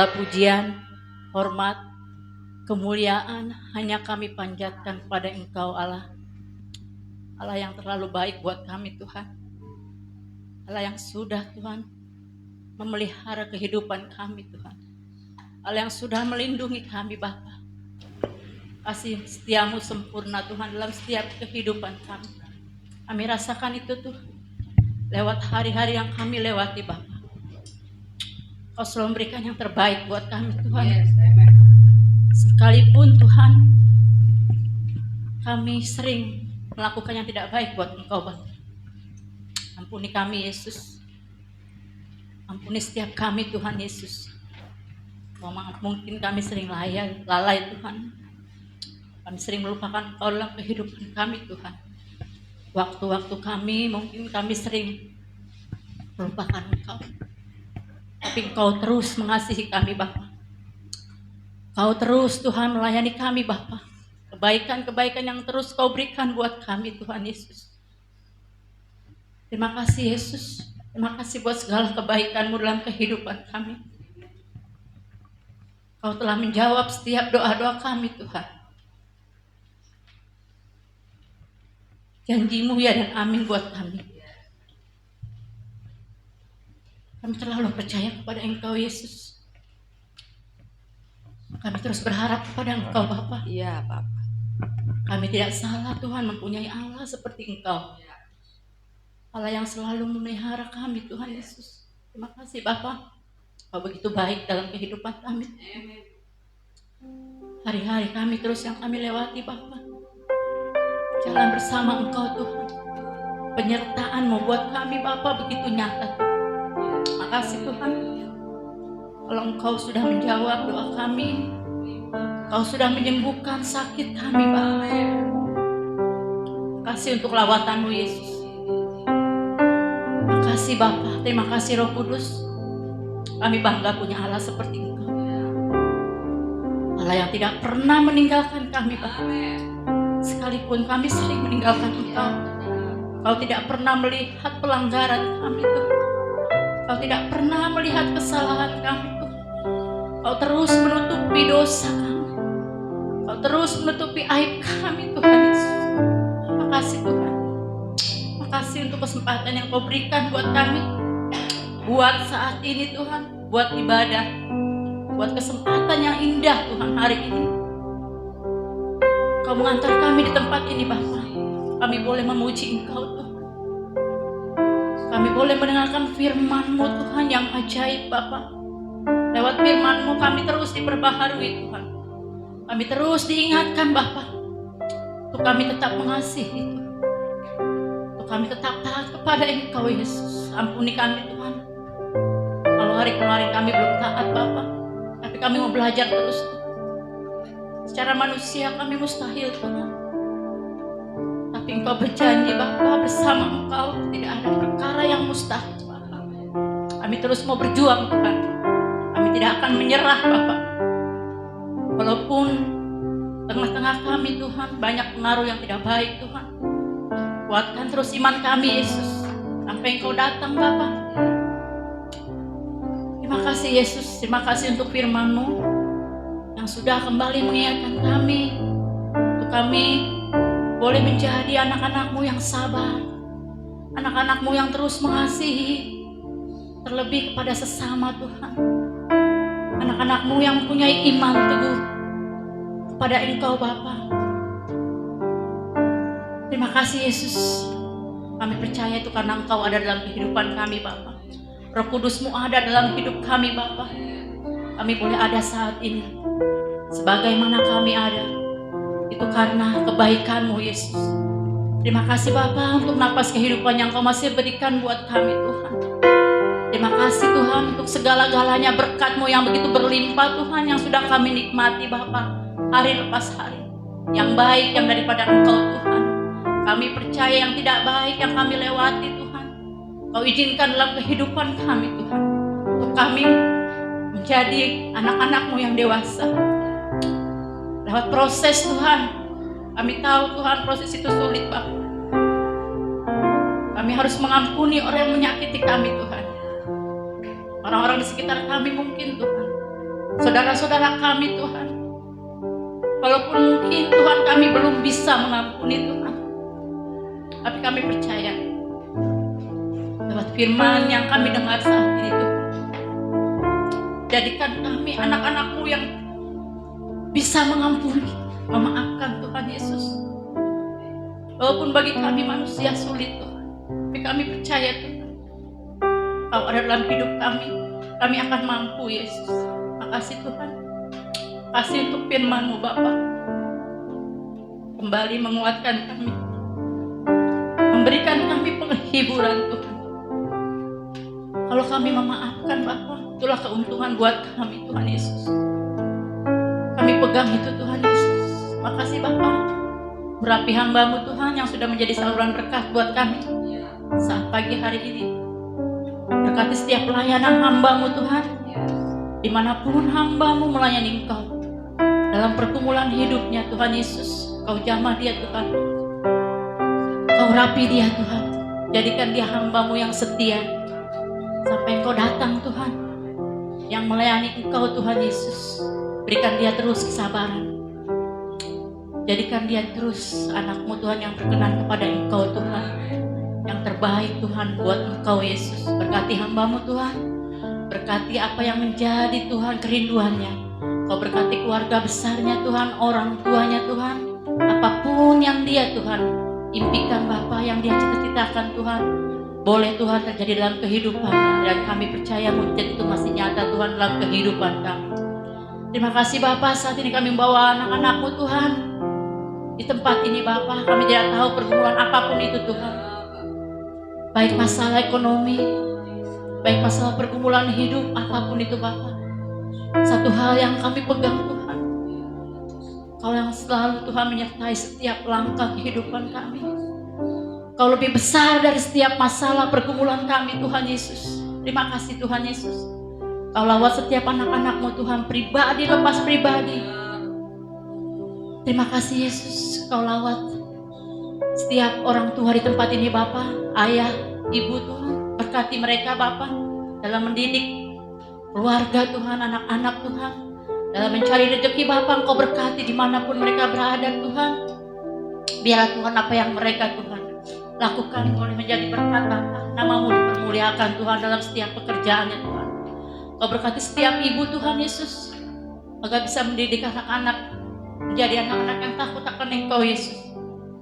Segala pujian, hormat, kemuliaan hanya kami panjatkan kepada Engkau Allah. Allah yang terlalu baik buat kami Tuhan. Allah yang sudah Tuhan memelihara kehidupan kami Tuhan. Allah yang sudah melindungi kami Bapa. Kasih setiamu sempurna Tuhan dalam setiap kehidupan kami. Kami rasakan itu Tuhan. Lewat hari-hari yang kami lewati Bapa. Kau selalu memberikan yang terbaik buat kami Tuhan. Sekalipun Tuhan kami sering melakukan yang tidak baik buat Engkau Bapa. Ampuni kami Yesus. Ampuni setiap kami Tuhan Yesus. Mungkin kami sering lalai Tuhan. Kami sering melupakan Engkau dalam kehidupan kami Tuhan. Waktu-waktu kami mungkin kami sering melupakan Engkau. Tapi Engkau terus mengasihi kami Bapa. Kau terus Tuhan melayani kami Bapa. Kebaikan-kebaikan yang terus Kau berikan buat kami Tuhan Yesus. Terima kasih Yesus. Terima kasih buat segala kebaikan-Mu dalam kehidupan kami. Kau telah menjawab setiap doa-doa kami Tuhan. Janji-Mu ya dan amin buat kami. Kami terlalu percaya kepada Engkau Yesus. Kami terus berharap kepada Engkau Bapa. Iya, Bapak. Kami tidak salah Tuhan mempunyai Allah seperti Engkau. Allah yang selalu memelihara kami Tuhan Yesus. Terima kasih Bapa. Kau begitu baik dalam kehidupan kami. Hari-hari kami terus yang kami lewati Bapa. Jalan bersama Engkau Tuhan. Penyertaan-Mu buat kami Bapa begitu nyata Tuhan. Terima kasih Tuhan. Kalau Engkau sudah menjawab doa kami, Kau sudah menyembuhkan sakit kami Bapa. Terima kasih untuk lawatan-Mu Yesus. Terima kasih Bapa. Terima kasih Roh Kudus. Kami bangga punya Allah seperti Engkau. Allah yang tidak pernah meninggalkan kami Bapa. Sekalipun kami sering meninggalkan Engkau, Kau tidak pernah melihat pelanggaran kami Tuhan. Kau tidak pernah melihat kesalahan kami Tuhan. Kau terus menutupi dosa kami. Kau terus menutupi aib kami Tuhan Yesus. Terima kasih Tuhan. Terima kasih untuk kesempatan yang Kau berikan buat kami. Buat saat ini Tuhan. Buat ibadah. Buat kesempatan yang indah Tuhan hari ini. Kau mengantar kami di tempat ini Bapa. Kami boleh memuji Engkau Tuhan. Kami boleh mendengarkan firman-Mu Tuhan yang ajaib Bapa. Lewat firman-Mu kami terus diperbaharui Tuhan. Kami terus diingatkan Bapa. Untuk kami tetap mengasihi Tuhan. Untuk kami tetap taat kepada Engkau Yesus. Ampuni kami Tuhan. Kalau hari kemarin kami belum taat Bapa. Tapi kami mau belajar terus Tuhan. Secara manusia kami mustahil Tuhan. Tapi Engkau berjanji Bapa, bersama Engkau tidak ada perkara yang mustahil Bapa. Kami terus mau berjuang Tuhan. Kami tidak akan menyerah Bapa. Walaupun tengah-tengah kami Tuhan banyak pengaruh yang tidak baik Tuhan. Kuatkan terus iman kami Yesus. Sampai Engkau datang Bapa. Terima kasih Yesus. Terima kasih untuk firman-Mu yang sudah kembali mengingatkan kami. Untuk kami boleh menjadi anak-anak-Mu yang sabar. Anak-anak-Mu yang terus mengasihi. Terlebih kepada sesama Tuhan. Anak-anak-Mu yang mempunyai iman teguh kepada Engkau Bapa. Terima kasih Yesus. Kami percaya itu karena Engkau ada dalam kehidupan kami Bapa. Roh Kudus-Mu ada dalam hidup kami Bapa. Kami boleh ada saat ini. Sebagaimana kami ada. Itu karena kebaikan-Mu Yesus. Terima kasih Bapa untuk napas kehidupan yang Kau masih berikan buat kami Tuhan. Terima kasih Tuhan untuk segala-galanya berkat-Mu yang begitu berlimpah Tuhan yang sudah kami nikmati Bapa hari lepas hari. Yang baik yang daripada Engkau Tuhan. Kami percaya yang tidak baik yang kami lewati Tuhan. Kau izinkan dalam kehidupan kami Tuhan. Untuk kami menjadi anak-anak-Mu yang dewasa. Lewat proses Tuhan. Kami tahu Tuhan proses itu sulit Bapak. Kami harus mengampuni orang yang menyakiti kami Tuhan. Orang-orang di sekitar kami mungkin Tuhan saudara-saudara kami Tuhan. Walaupun mungkin Tuhan kami belum bisa mengampuni Tuhan, tapi kami percaya lewat firman yang kami dengar saat ini Tuhan, jadikan kami anak-anak-Mu yang bisa mengampuni, memaafkan Tuhan Yesus. Walaupun bagi kami manusia sulit Tuhan, tapi kami percaya Tuhan, Kau ada dalam hidup kami akan mampu Yesus. Makasih Tuhan, kasih untuk firman-Mu Bapa, kembali menguatkan kami, memberikan kami penghiburan Tuhan. Kalau kami memaafkan Bapa, itulah keuntungan buat kami Tuhan Yesus. Kami pegang itu Tuhan Yesus. Makasih Bapa, berapi hamba-Mu Tuhan yang sudah menjadi saluran berkat buat kami saat pagi hari ini. Berkati setiap pelayanan hamba-Mu Tuhan, dimanapun hamba-Mu melayani Engkau, dalam pergumulan hidupnya Tuhan Yesus, Kau jamah dia Tuhan, Kau rapi dia Tuhan, jadikan dia hamba-Mu yang setia sampai Engkau datang Tuhan, yang melayani Engkau Tuhan Yesus. Berikan dia terus kesabaran, jadikan dia terus anak-Mu Tuhan yang berkenan kepada Engkau Tuhan, yang terbaik Tuhan buat Engkau Yesus. Berkati hamba-Mu Tuhan, berkati apa yang menjadi Tuhan kerinduannya. Kau berkati keluarga besarnya Tuhan, orang tuanya Tuhan, apapun yang dia Tuhan impikan Bapa, yang dia cita-citakan Tuhan, boleh Tuhan terjadi dalam kehidupannya, dan kami percaya mujizat itu masih nyata Tuhan dalam kehidupan kami. Terima kasih Bapa, saat ini kami membawa anak-anak-Mu Tuhan di tempat ini Bapa. Kami tidak tahu pergumulan apapun itu Tuhan, baik masalah ekonomi, baik masalah pergumulan hidup, apapun itu Bapa. Satu hal yang kami pegang Tuhan, Kau yang selalu Tuhan menyertai setiap langkah kehidupan kami. Kau lebih besar dari setiap masalah pergumulan kami Tuhan Yesus. Terima kasih Tuhan Yesus. Kau lawat setiap anak-anak-Mu Tuhan, pribadi lepas pribadi. Terima kasih Yesus, Kau lawat setiap orang tua di tempat ini Bapa, ayah, ibu Tuhan. Berkati mereka Bapa dalam mendidik keluarga Tuhan, anak-anak Tuhan, dalam mencari rezeki Bapa. Engkau berkati dimanapun mereka berada Tuhan. Biarlah Tuhan apa yang mereka Tuhan lakukan boleh menjadi berkat Bapa. Nama-Mu dipermuliakan Tuhan dalam setiap pekerjaannya Tuhan. Kau berkati setiap ibu Tuhan Yesus, agar bisa mendidik anak-anak menjadi anak-anak yang takut akan Engkau Yesus,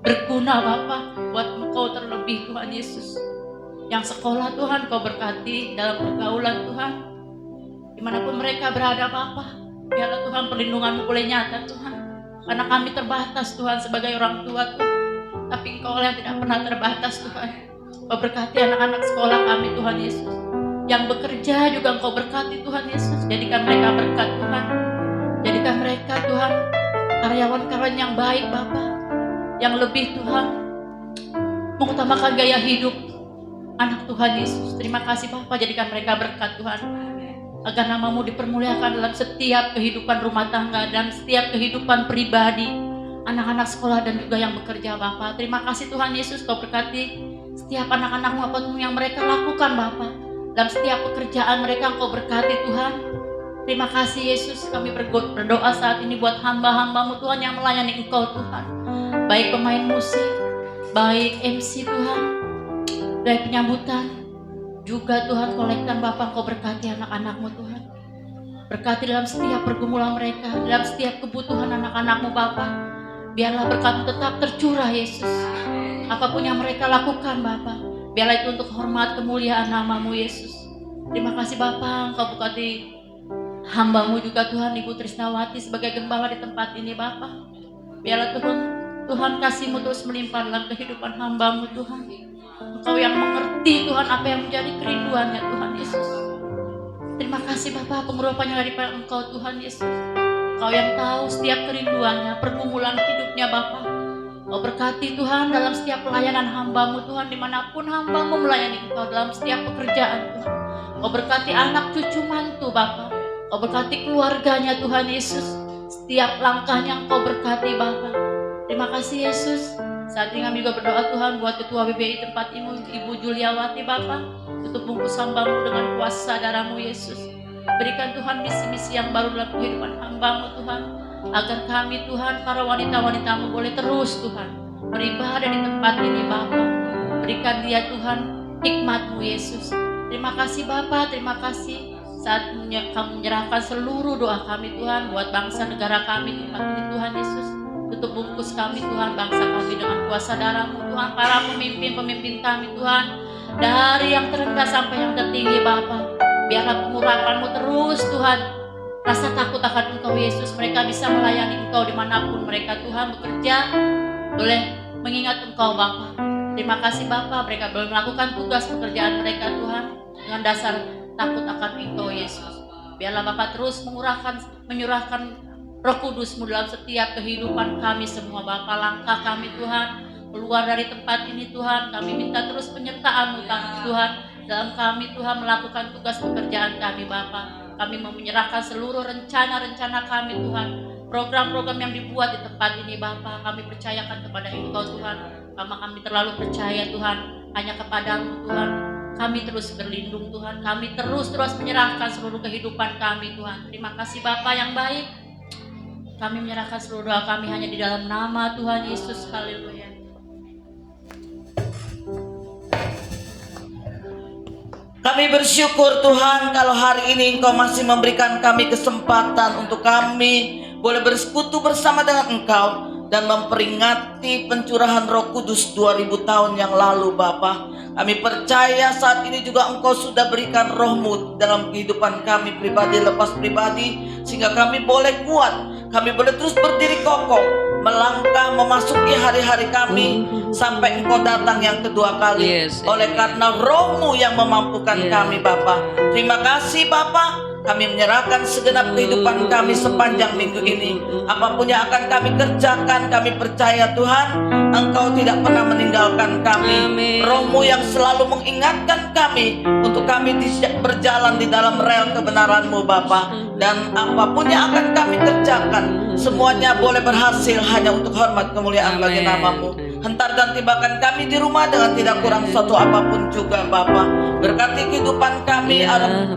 berguna Bapa buat Engkau terlebih Tuhan Yesus. Yang sekolah Tuhan Kau berkati dalam pergaulan Tuhan, dimanapun mereka berada Bapa. Biarlah Tuhan perlindungan-Mu boleh nyata Tuhan, karena kami terbatas Tuhan sebagai orang tua Tuhan, tapi Engkau yang tidak pernah terbatas Tuhan. Kau berkati anak-anak sekolah kami Tuhan Yesus, yang bekerja juga Engkau berkati Tuhan Yesus. Jadikan mereka berkat Tuhan, jadikan mereka Tuhan karyawan-karyawan yang baik Bapa, yang lebih Tuhan mengutamakan gaya hidup anak Tuhan Yesus. Terima kasih Bapa, jadikan mereka berkat Tuhan, agar nama-Mu dipermuliakan dalam setiap kehidupan rumah tangga dan setiap kehidupan pribadi anak-anak sekolah dan juga yang bekerja Bapa. Terima kasih Tuhan Yesus, Kau berkati setiap anak-anak-Mu apapun yang mereka lakukan Bapa, dalam setiap pekerjaan mereka Engkau berkati Tuhan. Terima kasih Yesus, kami berdoa saat ini buat hamba-hamba-Mu Tuhan yang melayani Engkau Tuhan, baik pemain musik, baik MC Tuhan, baik penyambutan, juga Tuhan kolektan Bapa. Engkau berkati anak-anak-Mu Tuhan, berkati dalam setiap pergumulan mereka, dalam setiap kebutuhan anak-anak-Mu Bapa. Biarlah berkat-Mu tetap tercurah Yesus, apapun yang mereka lakukan Bapa, biarlah itu untuk hormat kemuliaan nama-Mu Yesus. Terima kasih Bapa, Engkau berkati hamba-Mu juga Tuhan, Ibu Trisnawati sebagai gembala di tempat ini Bapa. Biarlah Tuhan kasih-Mu terus melimpah dalam kehidupan hamba-Mu Tuhan. Engkau yang mengerti Tuhan apa yang menjadi kerinduannya Tuhan Yesus. Terima kasih Bapa, pengurapannya daripada Engkau Tuhan Yesus. Engkau yang tahu setiap kerinduannya, pergumulan hidupnya Bapa. Kau berkati Tuhan dalam setiap pelayanan hamba-Mu Tuhan, dimanapun hamba-Mu melayani Engkau dalam setiap pekerjaan Tuhan. Kau berkati anak cucu mantu Bapa. Kau berkati keluarganya Tuhan Yesus, setiap langkahnya Engkau berkati Bapa. Terima kasih Yesus. Saat ini kami juga berdoa Tuhan buat Ketua BBI tempat Ibu Juliawati Bapa. Tutup bungkus hamba-Mu dengan kuasa darah-Mu Yesus. Berikan Tuhan misi-misi yang baru dalam kehidupan hamba-Mu Tuhan. Agar kami Tuhan, para wanita-wanita-Mu boleh terus Tuhan beribadah di tempat ini Bapa. Berikan dia Tuhan hikmat-Mu Yesus. Terima kasih Bapa, terima kasih saat Kamu menyerahkan seluruh doa kami Tuhan buat bangsa negara kami tempat ini Tuhan Yesus. Tutup bungkus kami Tuhan, bangsa kami dengan kuasa darah-Mu Tuhan. Para pemimpin-pemimpin kami Tuhan, dari yang terendah sampai yang tertinggi Bapa. Biarlah pengurapan-Mu terus Tuhan. Rasa takut akan Engkau Yesus, mereka bisa melayani Engkau dimanapun mereka Tuhan bekerja. Boleh mengingat Engkau Bapa. Terima kasih Bapa, mereka boleh melakukan tugas pekerjaan mereka Tuhan dengan dasar takut akan Engkau Yesus. Biarlah Bapa terus menyurahkan Roh Kudus-Mu dalam setiap kehidupan kami semua Bapa. Langkah kami Tuhan keluar dari tempat ini Tuhan, kami minta terus penyertaan-Mu Tuhan dalam kami Tuhan melakukan tugas pekerjaan kami Bapa. Kami mau menyerahkan seluruh rencana-rencana kami Tuhan, program-program yang dibuat di tempat ini Bapa. Kami percayakan kepada Engkau Tuhan, karena kami terlalu percaya Tuhan hanya kepada-Mu Tuhan. Kami terus berlindung Tuhan, kami terus menyerahkan seluruh kehidupan kami Tuhan. Terima kasih Bapa yang baik. Kami menyerahkan seluruh doa kami hanya di dalam nama Tuhan Yesus. Haleluya. Kami bersyukur Tuhan kalau hari ini Engkau masih memberikan kami kesempatan untuk kami boleh bersekutu bersama dengan Engkau dan memperingati pencurahan Roh Kudus 2000 tahun yang lalu Bapa. Kami percaya saat ini juga Engkau sudah berikan Roh-Mu dalam kehidupan kami pribadi lepas pribadi, sehingga kami boleh kuat, kami boleh terus berdiri kokoh, melangkah memasuki hari-hari kami sampai Engkau datang yang kedua kali. Oleh karena Roh-Mu yang memampukan kami Bapa. Terima kasih Bapa. Kami menyerahkan segenap kehidupan kami sepanjang minggu ini. Apapun yang akan kami kerjakan, kami percaya Tuhan, Engkau tidak pernah meninggalkan kami. Roh-Mu yang selalu mengingatkan kami untuk kami berjalan di dalam rel kebenaran-Mu Bapa. Dan apapun yang akan kami kerjakan, semuanya boleh berhasil hanya untuk hormat kemuliaan bagi nama-Mu. Hentar dan tibakan kami di rumah dengan tidak kurang suatu apapun juga Bapa. Berkati kehidupan kami,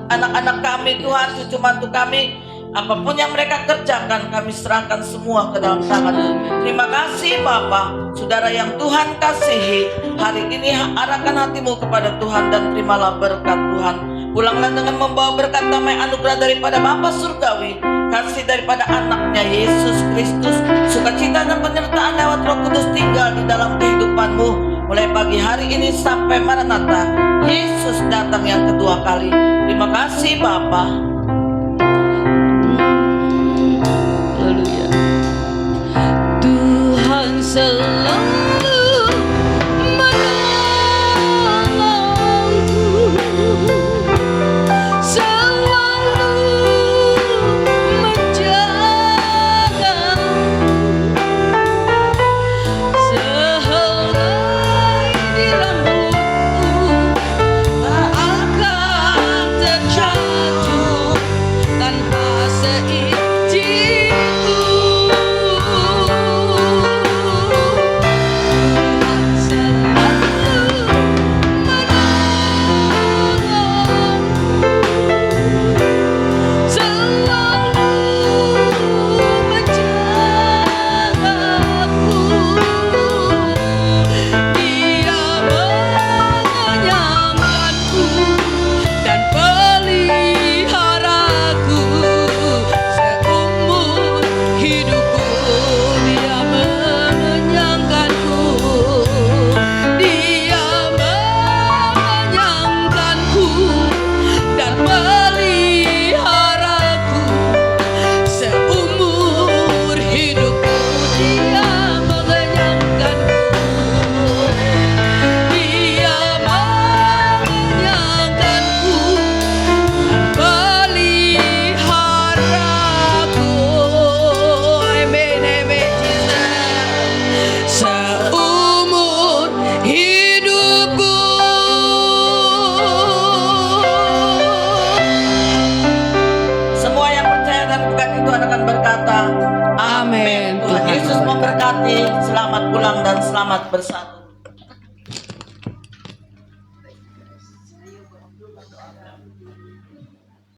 anak-anak kami Tuhan, cucu mantu kami. Apapun yang mereka kerjakan, kami serahkan semua ke dalam tangan-Mu. Terima kasih Bapa. Saudara yang Tuhan kasihi, hari ini arahkan hatimu kepada Tuhan dan terimalah berkat Tuhan. Pulanglah dengan membawa berkat damai anugerah daripada Bapa Surgawi, kasih daripada anaknya Yesus Kristus, sukacita dan penyertaan lewat Roh Kudus tinggal di dalam kehidupanmu mulai pagi hari ini sampai Maranatha Yesus datang yang kedua kali. Terima kasih Bapa. Haleluya. Tuhan selalu menolongku, selalu menjagaku, sehelai di rambutku tak akan terjatuh tanpa seizinku. Selamat pulang dan selamat bersatu.